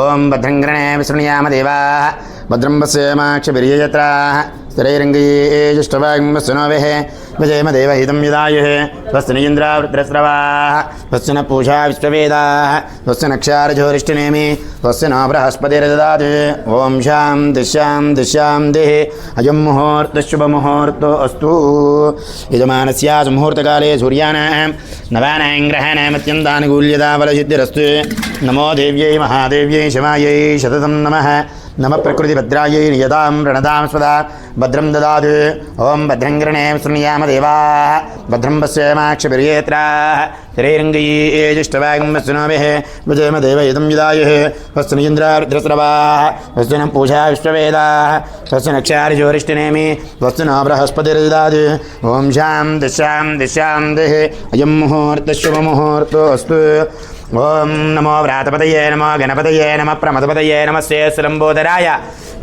ఓం భద్రం గణే విశృణుయామ దేవాః భద్రం పశ్యేమాక్షభిర్యజత్రాః స్థిరైరంగైర్జ్యేష్ఠవాగ్మస్సునోభిः విజయమ దేవహితం యదాయుः స్వస్తి నింద్రావృత్రస్రవాः స్వస్తి న పూషా విశ్వవేదాः స్వస్తి నక్షారజోరిష్టినేమి స్వస్తి న బృహస్పతిర్దదాతు. ఓం శాంతి శాంతి శాంతిః. అయం ముహూర్తః శుభముహూర్తో అస్తు. యజమానస్య సుముహూర్తకాలే సూర్యానాం నవానాం గ్రహాణాం అత్యంతానుకూల్యతా ఫలసిద్ధిరస్తు. నమో దేవ్యై మహాదేవ్యై శివాయై శతతం నమః. నమ ప్రకృతి భద్రాయై నియతాం ప్రణతాం స్వదా భద్రం దదాతు. ఓం భద్రం గణే శృణుయామ దేవాః భద్రం పశ్యేమాక్షభిర్యజత్రాః స్థిరైరంగైర్జ్యేష్ఠవాగ్మస్సునోభిः విజయమ దేవహితం యదాయుः స్వస్తి నింద్రావృత్రస్రవాः స్వస్తి న పూషా విశ్వవేదాः స్వస్తి నక్షారజోరిష్టినేమి స్వస్తి న బృహస్పతిర్దదాతు. ఓం శాంతి శాంతి శాంతిః. అయం ముహూర్తః శుభముహూర్తో అస్తు. ఓం నమో వ్రాతపతయే నమో గణపతయే నమ ప్రమదపతయే నమస్తే లంబోదరాయ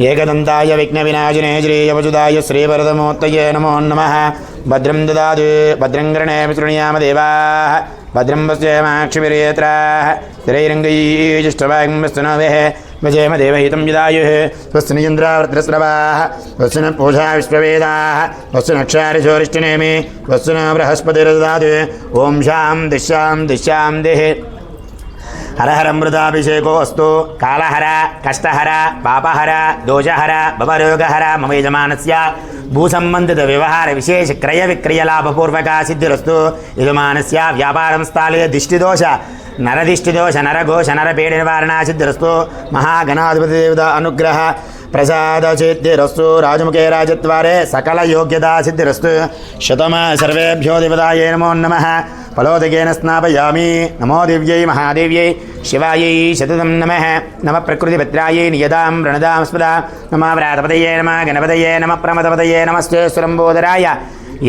ఏకదంతాయ విఘ్న వినాశనే శ్రీయవసుదాయ శ్రీవరదమూర్తయే నమో నమః. భద్రం దదాతు. భద్రం గణే శృణుయామ దేవాః భద్రం పశ్యేమాక్షభిర్యజత్రాః స్థిరైరంగైర్జ్యేష్ఠవాగ్మస్సునోభిः విజయమ దేవహితం యదాయుः స్వస్తి నింద్రావృత్రస్రవాः స్వస్తి న పూషా విశ్వవేదాः స్వస్తి నక్షారజోరిష్టినేమి స్వస్తి న బృహస్పతిర్దదాతు. ఓం శాంతి శాంతి శాంతిః. హరహర మృదాభిషేకో అస్తు. కాళహర కష్టహర పాపహర దోషహర భవరోగహర మమ యజమానస్య భూసంబంధిత వ్యవహార విశేష క్రయ విక్రయ లాభపూర్వక సిద్ధిరస్తు. యజమానస్య వ్యాపారం స్థాలే దిష్టిదోష నరదిష్టిదోష నరఘోష నరపీడ నివారణ సిద్ధిరస్తు. మహాగణాధిపతి దేవత అనుగ్రహ ప్రసాద సిద్ధిరస్తు. రాజముఖే రాజద్వారే సకల యోగ్యతా సిద్ధిరస్తు. శతమ సర్వేభ్యో దేవతాయే నమో నమః. ఫలోదకేన స్నాపయామి. నమో దివ్యై మహాదేవ్యై శివాయై శతతం నమః. నమ ప్రకృతి భద్రాయై నియతాం ప్రణతాం స్మదా. నమ వ్రాతపతయే నమ గణపతయే నమ ప్రమదపతయే నమస్తే లంబోదరాయ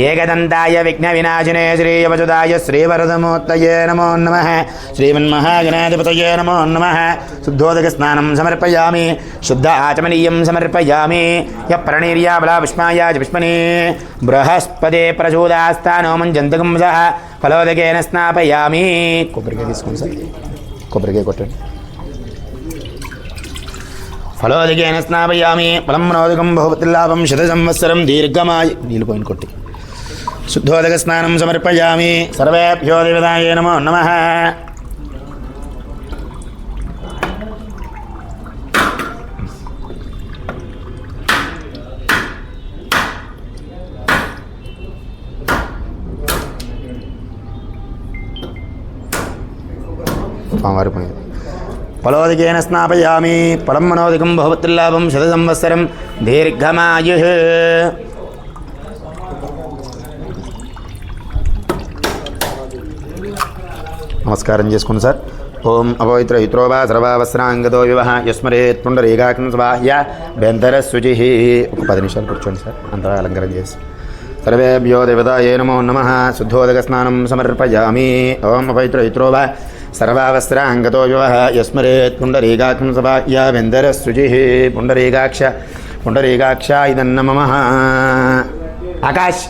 ఏకదంతాయ విఘ్న వినాశనే శ్రీయవసుదాయ శ్రీవరదమూర్తయే నమో నమః. శ్రీమన్మహాగణాధిపతయే నమో నమః. శుద్ధోదక స్నానం సమర్పయామి. శుద్ధ ఆచమనీయం సమర్పయామి. య ప్రణీర్యా బలా పుష్మాయ పుష్పనే బృహస్పదే ప్రచోదాస్థానో మంజంతకం సహ ఫలోదకేన స్నాపయామి. కొబ్బరికాయ తీసుకోండి సార్. కొబ్బరికాయ కొట్టండి. ఫలోదకేన స్నాపయామి. ఫలం మనోదకం బహుపతిలాభం శత సంవత్సరం దీర్ఘమాయ. నీళ్ళు పోయిన కొట్టి శుద్ధోదక స్నానం సమర్పయామి. సర్వేభ్యో దేవతాయే నమో నమః. ఫలోదకేన స్నాపయామి. ఫలం మనోదకం బహుపతిలాభం శత సంవత్సరం దీర్ఘమాయుః. నమస్కారం చేసుకోండి సార్. ఓం అపవిత్ర ఇత్రోవా సర్వావస్రాంగతో వివహ యస్మరేత్ పుండరీకాక్షం స్వాహ్య బెంతరశుచి. ఒక 10 నిమిషాలు కూర్చోండి సార్. అంతా అలంకరణ చేసి. సర్వేభ్యో దేవతాయే నమో నమః. శుద్ధోదక స్నానం సమర్పయామి. ఓం అపవిత్ర ఇత్రోవా సర్వావస్రాంగతో వివహ యస్మరేత్ పుండరీకాక్షం స్వాహ్య బెంతరశుచి. పుండరీకాక్షాయ నమః. ఆకాష్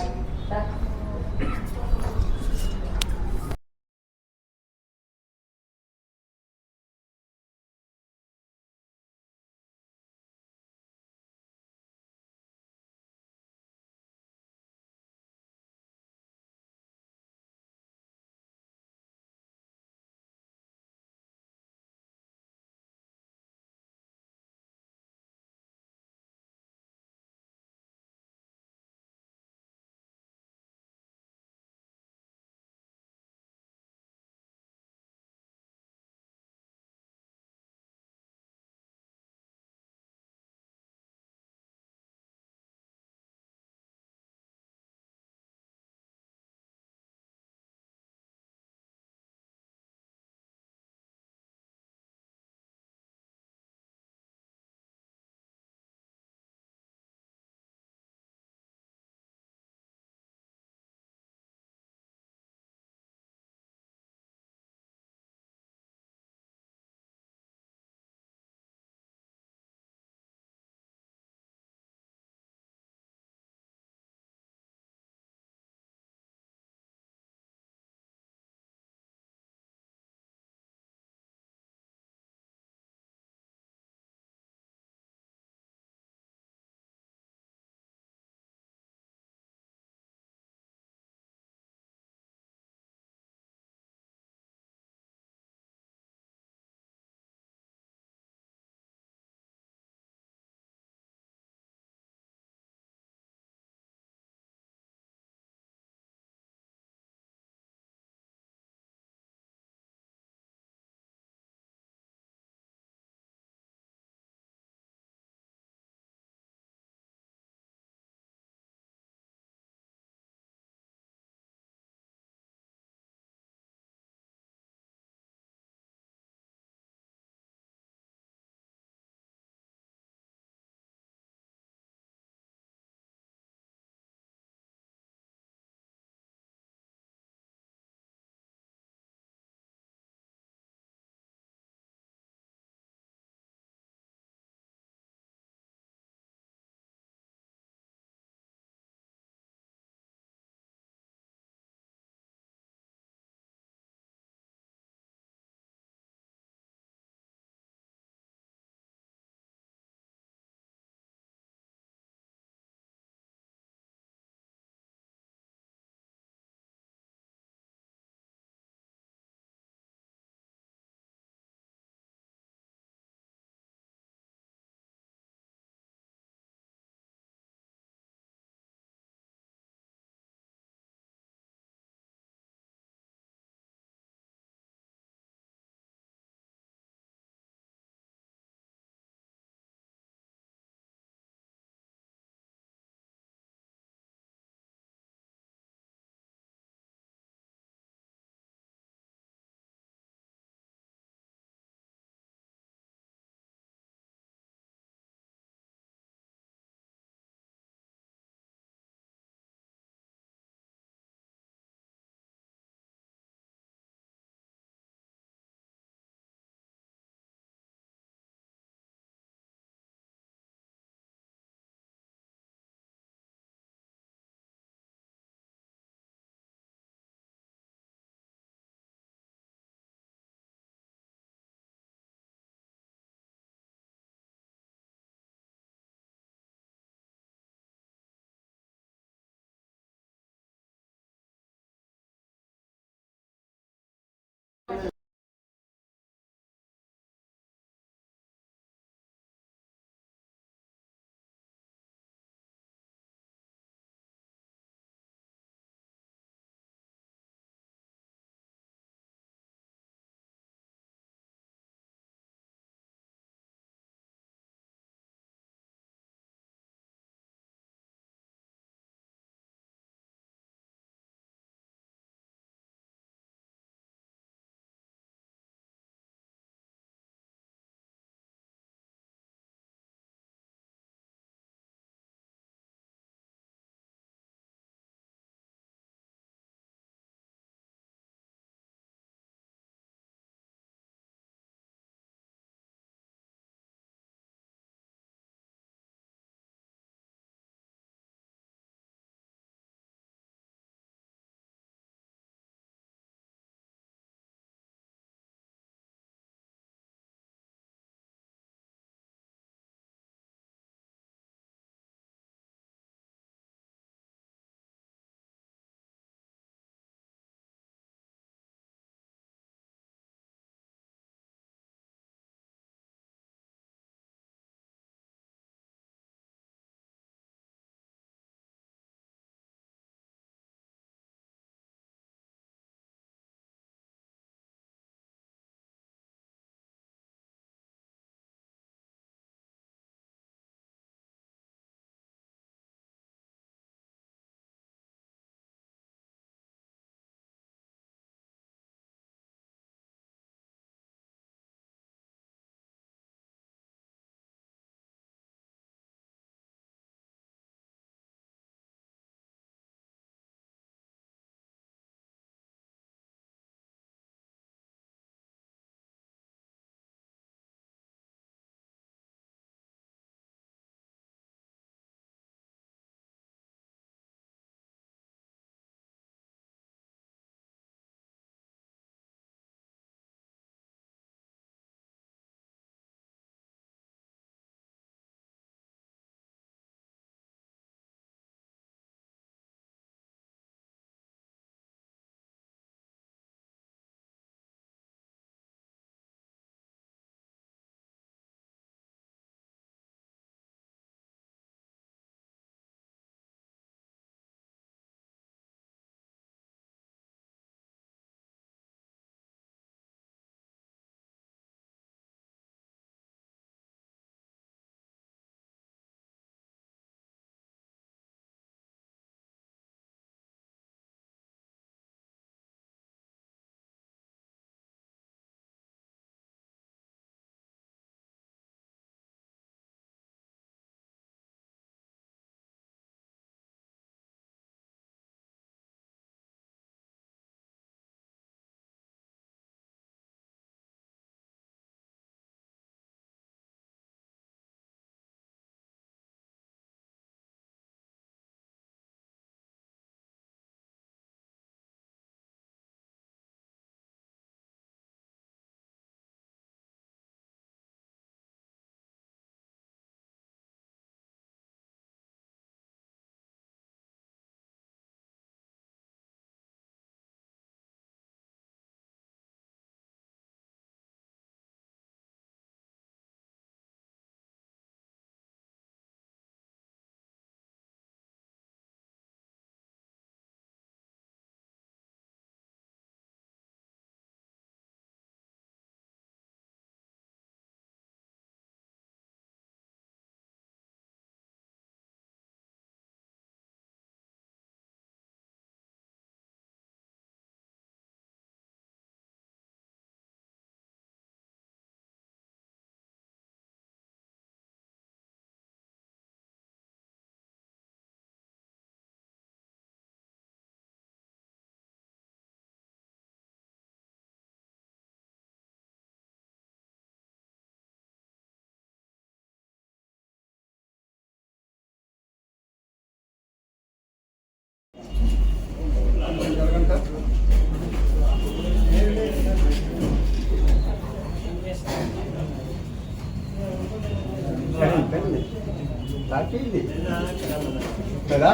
కదా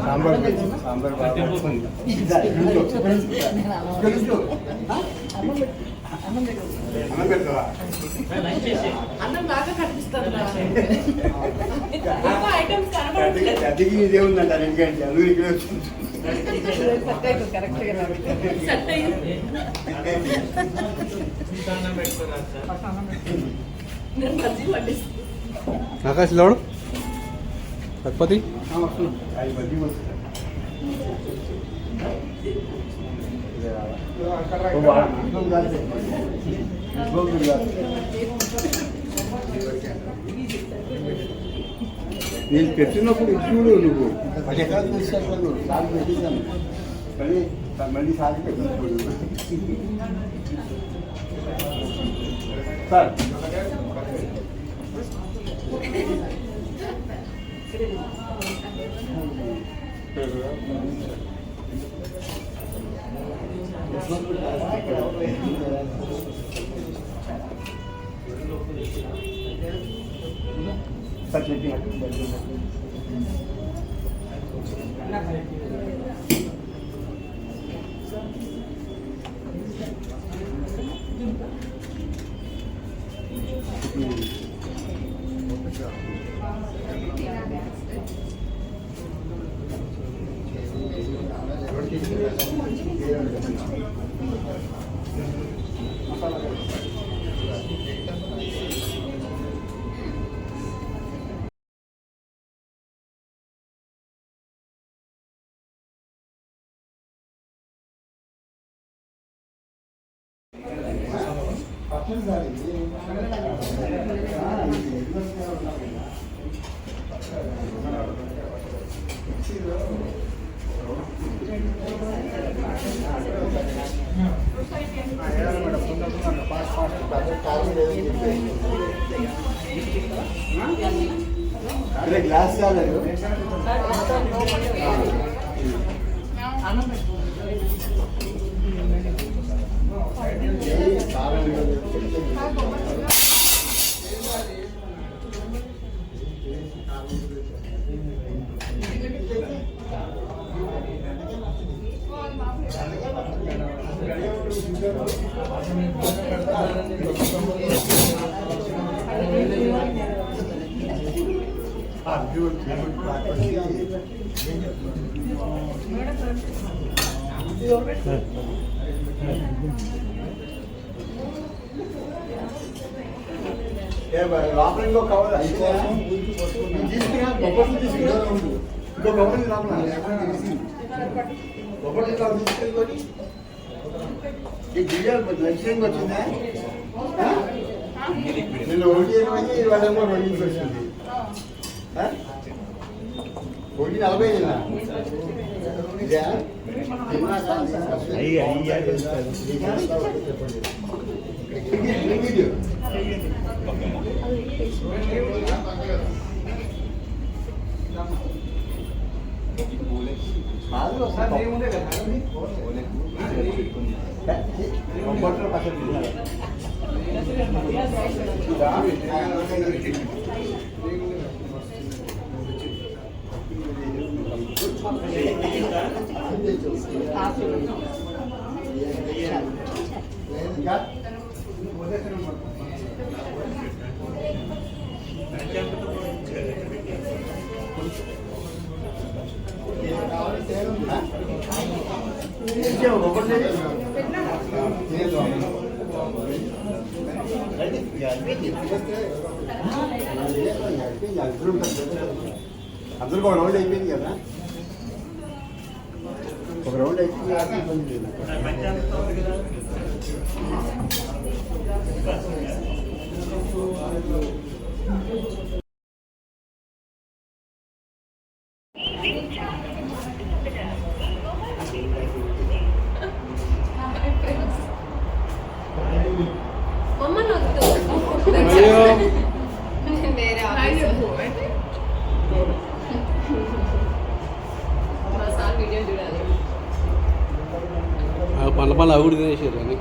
సాంబార్ సాంబార్ అన్నం పెడతావా అన్నం బాగా కనిపిస్తుంది ఐటమ్స్ కనబడట్లేదు అదికి ఇదే ఉందంట ఎందుకంటే అది ఇక్కడ కరెక్ట్ గా సెట్ అయ్యింది నేను మధ్య పట్టిస్తాను ఆకాశ్ లోడు పద్మతి నేను పెట్టినప్పుడు చూడు నువ్వు 10 ఎకరాలు తీసుకెళ్ళాను సాగు పెట్టించాను మళ్ళీ మళ్ళీ సాగు పెట్టినప్పుడు సార్ గ్లాస్ కాలేదు లోపల ఇంకో కవర్ అయితే తీసుకున్నా బొబ్బట్లు తీసుకున్నా ఇంకో బొబ్బట్లు లోపల బొబ్బట్లు కవర్ తీసుకెళ్ళి ఈ గిరిజాలు లక్ష్యంగా వచ్చిందా నేను 1.20 వాళ్ళేమో 2 వచ్చింది 1.40 ఇదా అందరూ ఒక రౌండ్ అయిపోయింది కదా ఒక రౌండ్ అయిపోయింది వీడియో మళ్ళీ అవి కూడా తినేసారు కానీ